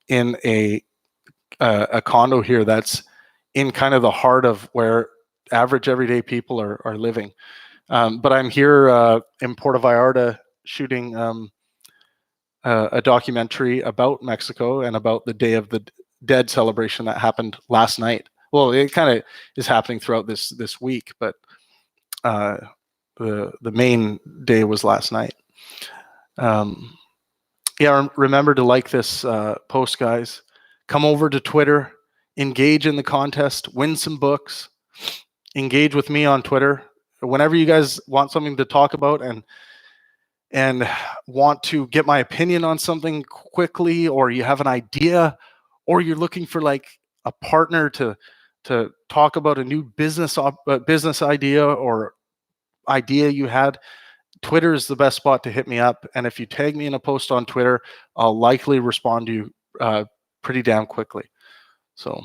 in a condo here that's in kind of the heart of where average everyday people are living. But I'm here in Puerto Vallarta shooting a documentary about Mexico and about the Day of the Dead celebration that happened last night. Well, it kind of is happening throughout this week, but the main day was last night. Yeah, remember to like this post, guys. Come over to Twitter, engage in the contest, win some books, engage with me on Twitter. Whenever you guys want something to talk about and want to get my opinion on something quickly, or you have an idea, or you're looking for like a partner to talk about a new business idea or idea you had, Twitter is the best spot to hit me up. And if you tag me in a post on Twitter, I'll likely respond to you pretty damn quickly. So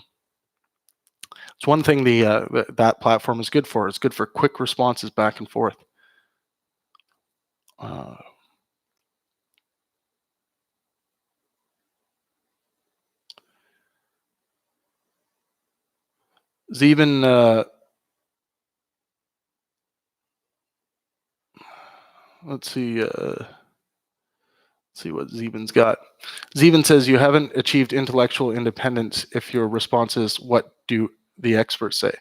it's one thing that platform is good for. It's good for quick responses back and forth. Zeben, let's see what Zeben's got. Zeben says, you haven't achieved intellectual independence if your response is, what do the experts say?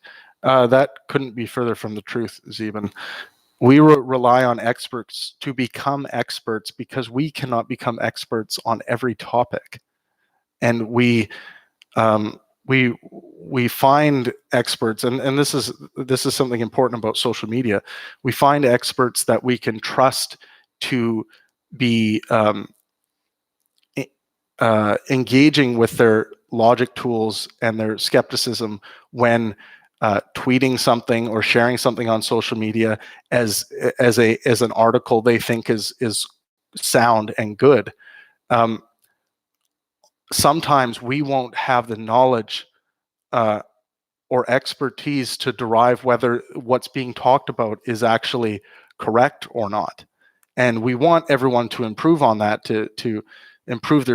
That couldn't be further from the truth, Zeben. We rely on experts to become experts because we cannot become experts on every topic. And we find experts, and this is something important about social media. We find experts that we can trust to be engaging with their logic tools and their skepticism when tweeting something or sharing something on social media as an article they think is sound and good. Sometimes we won't have the knowledge or expertise to derive whether what's being talked about is actually correct or not. And we want everyone to improve on that, to improve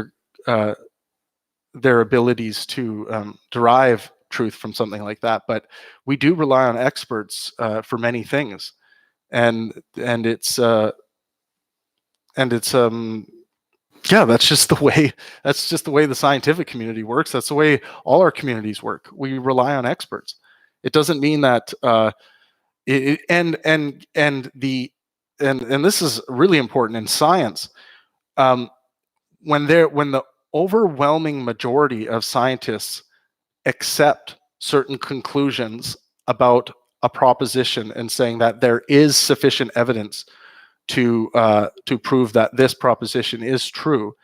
their abilities to derive truth from something like that. But we do rely on experts for many things, and it's yeah, that's just the way the scientific community works. That's the way all our communities work. We rely on experts. It doesn't mean that and this is really important in science. When the overwhelming majority of scientists accept certain conclusions about a proposition and saying that there is sufficient evidence to prove that this proposition is true,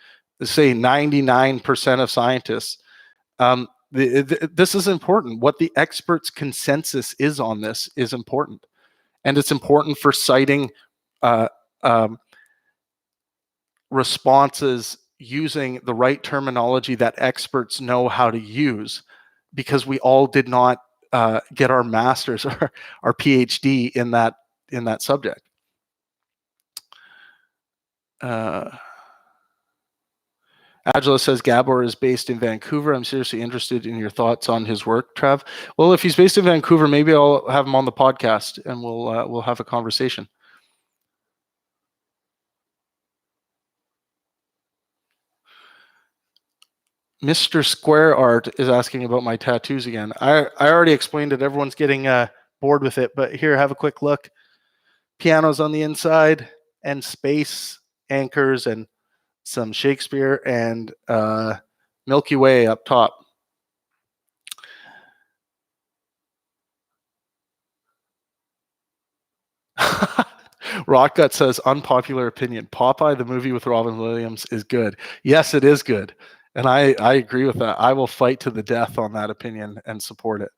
say 99% of scientists, this is important. What the experts' consensus is on this is important, and it's important for citing responses using the right terminology that experts know how to use, because we all did not get our master's or our PhD in that subject. Angela says Gabor is based in Vancouver. I'm seriously interested in your thoughts on his work, Trav. Well, if he's based in Vancouver, maybe I'll have him on the podcast and we'll have a conversation. Mr. Square Art is asking about my tattoos again. I already explained it. Everyone's getting bored with it, but here, have a quick look. Pianos on the inside and space anchors and some Shakespeare and Milky Way up top. Rockgut says, unpopular opinion, Popeye, the movie with Robin Williams, is good. Yes, it is good. And I agree with that. I will fight to the death on that opinion and support it.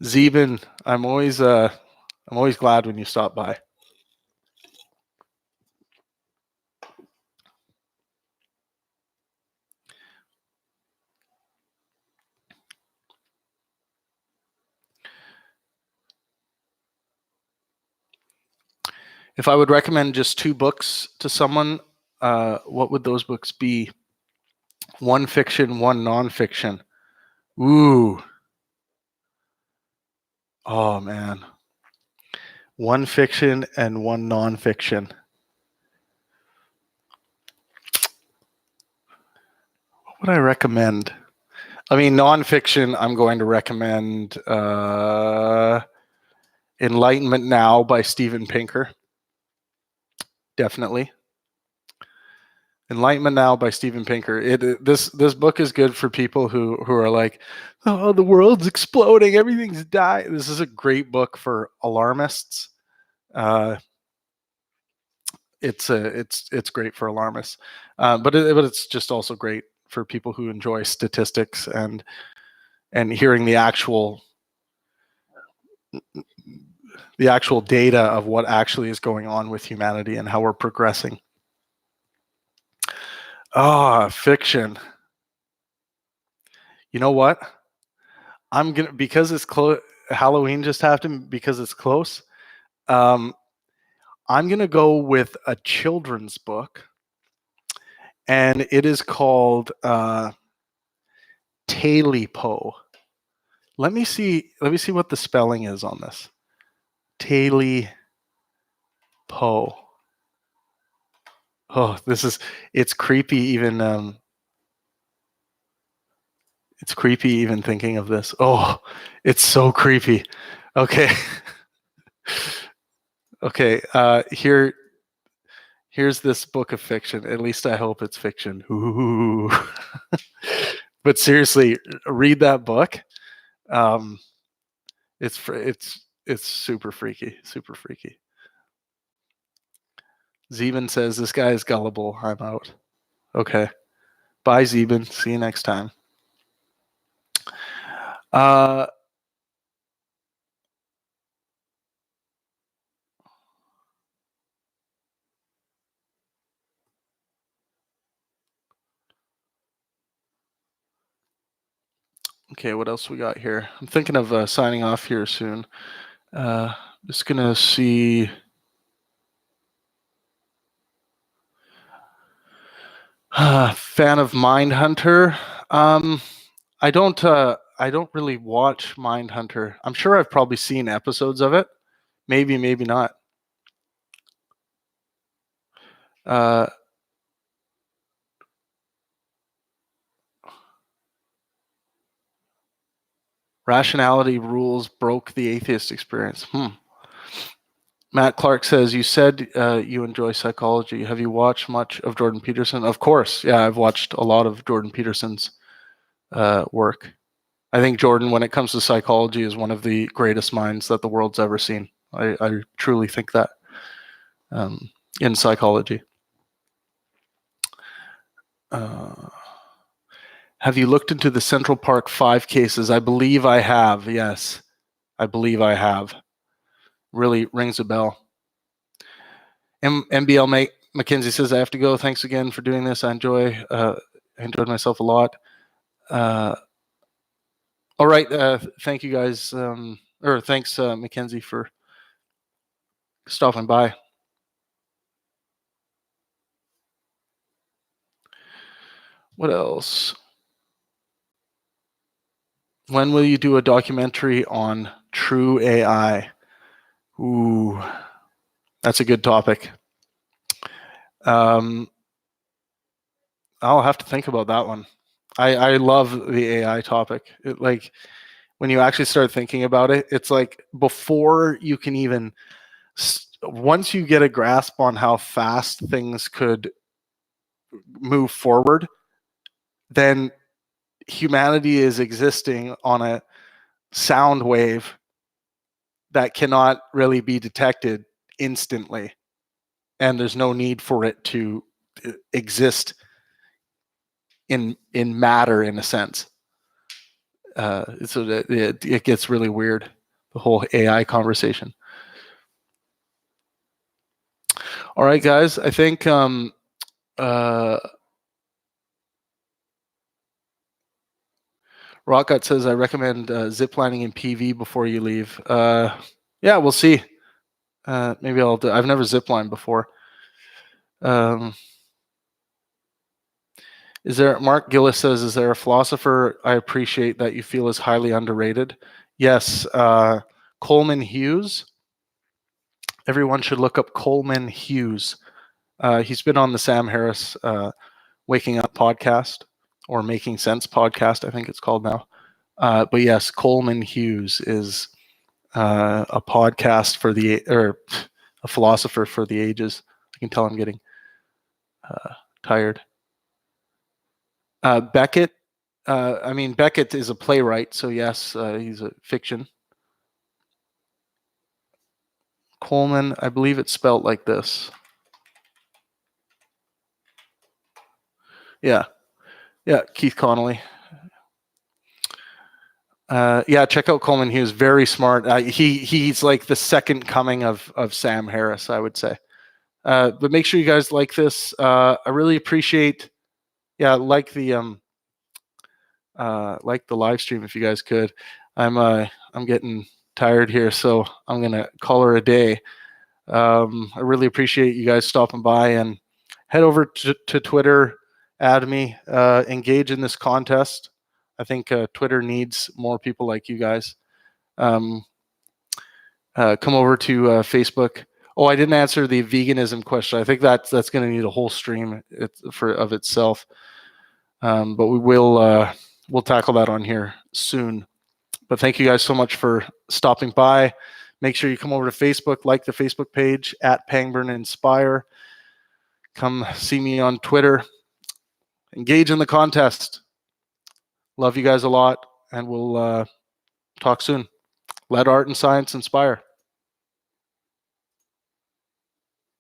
Zeben, I'm always glad when you stop by. If I would recommend just 2 books to someone, what would those books be? One fiction, one nonfiction. Ooh. Oh, man. One fiction and one nonfiction. What would I recommend? I mean, nonfiction, I'm going to recommend Enlightenment Now by Steven Pinker. Definitely. Enlightenment Now by Steven Pinker. This book is good for people who are like, oh, the world's exploding, everything's dying. This is a great book for alarmists. It's great for alarmists, but it's just also great for people who enjoy statistics and hearing the actual data of what actually is going on with humanity and how we're progressing. Fiction. You know what? I'm gonna, because it's close. Halloween just happened, because it's close. I'm gonna go with a children's book, and it is called Talipo. Let me see what the spelling is on this. Talipo. Oh, it's creepy even. It's creepy even thinking of this. Oh, it's so creepy. Okay. Okay. Here's this book of fiction. At least I hope it's fiction. Ooh. But seriously, read that book. It's super freaky. Super freaky. Zeben says, this guy is gullible. I'm out. Okay. Bye, Zeben. See you next time. Okay, what else we got here? I'm thinking of signing off here soon. Just gonna see. Fan of Mindhunter. I don't really watch Mindhunter. I'm sure I've probably seen episodes of it. Maybe not. Rationality rules broke the atheist experience. Matt Clark says, you said you enjoy psychology. Have you watched much of Jordan Peterson? Of course. Yeah, I've watched a lot of Jordan Peterson's work. I think Jordan, when it comes to psychology, is one of the greatest minds that the world's ever seen. I truly think that in psychology. Have you looked into the Central Park 5 cases? I believe I have, yes. I believe I have. Really rings a bell. MBL Mackenzie says, I have to go. Thanks again for doing this. I enjoyed myself a lot. All right. Thank you guys. Thanks, Mackenzie, for stopping by. What else? When will you do a documentary on true AI? Ooh, that's a good topic. I'll have to think about that one. I love the AI topic. Like, when you actually start thinking about it, it's like before you can even, once you get a grasp on how fast things could move forward, then humanity is existing on a sound wave that cannot really be detected instantly, and there's no need for it to exist in matter, in a sense. So that it gets really weird, the whole AI conversation. All right, guys, I think Rockgut says, I recommend ziplining in PV before you leave. Yeah, we'll see. Maybe I'll do. I've never ziplined before. Is there? Mark Gillis says, "Is there a philosopher I appreciate that you feel is highly underrated?" Yes, Coleman Hughes. Everyone should look up Coleman Hughes. He's been on the Sam Harris Waking Up podcast, or Making Sense podcast, I think it's called now. But yes, Coleman Hughes is a podcast for or a philosopher for the ages. I can tell I'm getting tired. Beckett. Beckett is a playwright, so yes, he's a fiction. Coleman, I believe it's spelled like this. Yeah, Keith Connolly. Check out Coleman. He was very smart. He's like the second coming of Sam Harris, I would say. But make sure you guys like this. I really appreciate. Like the live stream if you guys could. I'm getting tired here, so I'm gonna call her a day. I really appreciate you guys stopping by, and head over to Twitter, add me, engage in this contest. I think Twitter needs more people like you guys. Come over to Facebook. Oh, I didn't answer the veganism question. I think that's going to need a whole stream of itself. But we'll tackle that on here soon. But thank you guys so much for stopping by. Make sure you come over to Facebook, like the Facebook page at Pangburn Inspire. Come see me on Twitter. Engage in the contest. Love you guys a lot, and we'll talk soon. Let art and science inspire.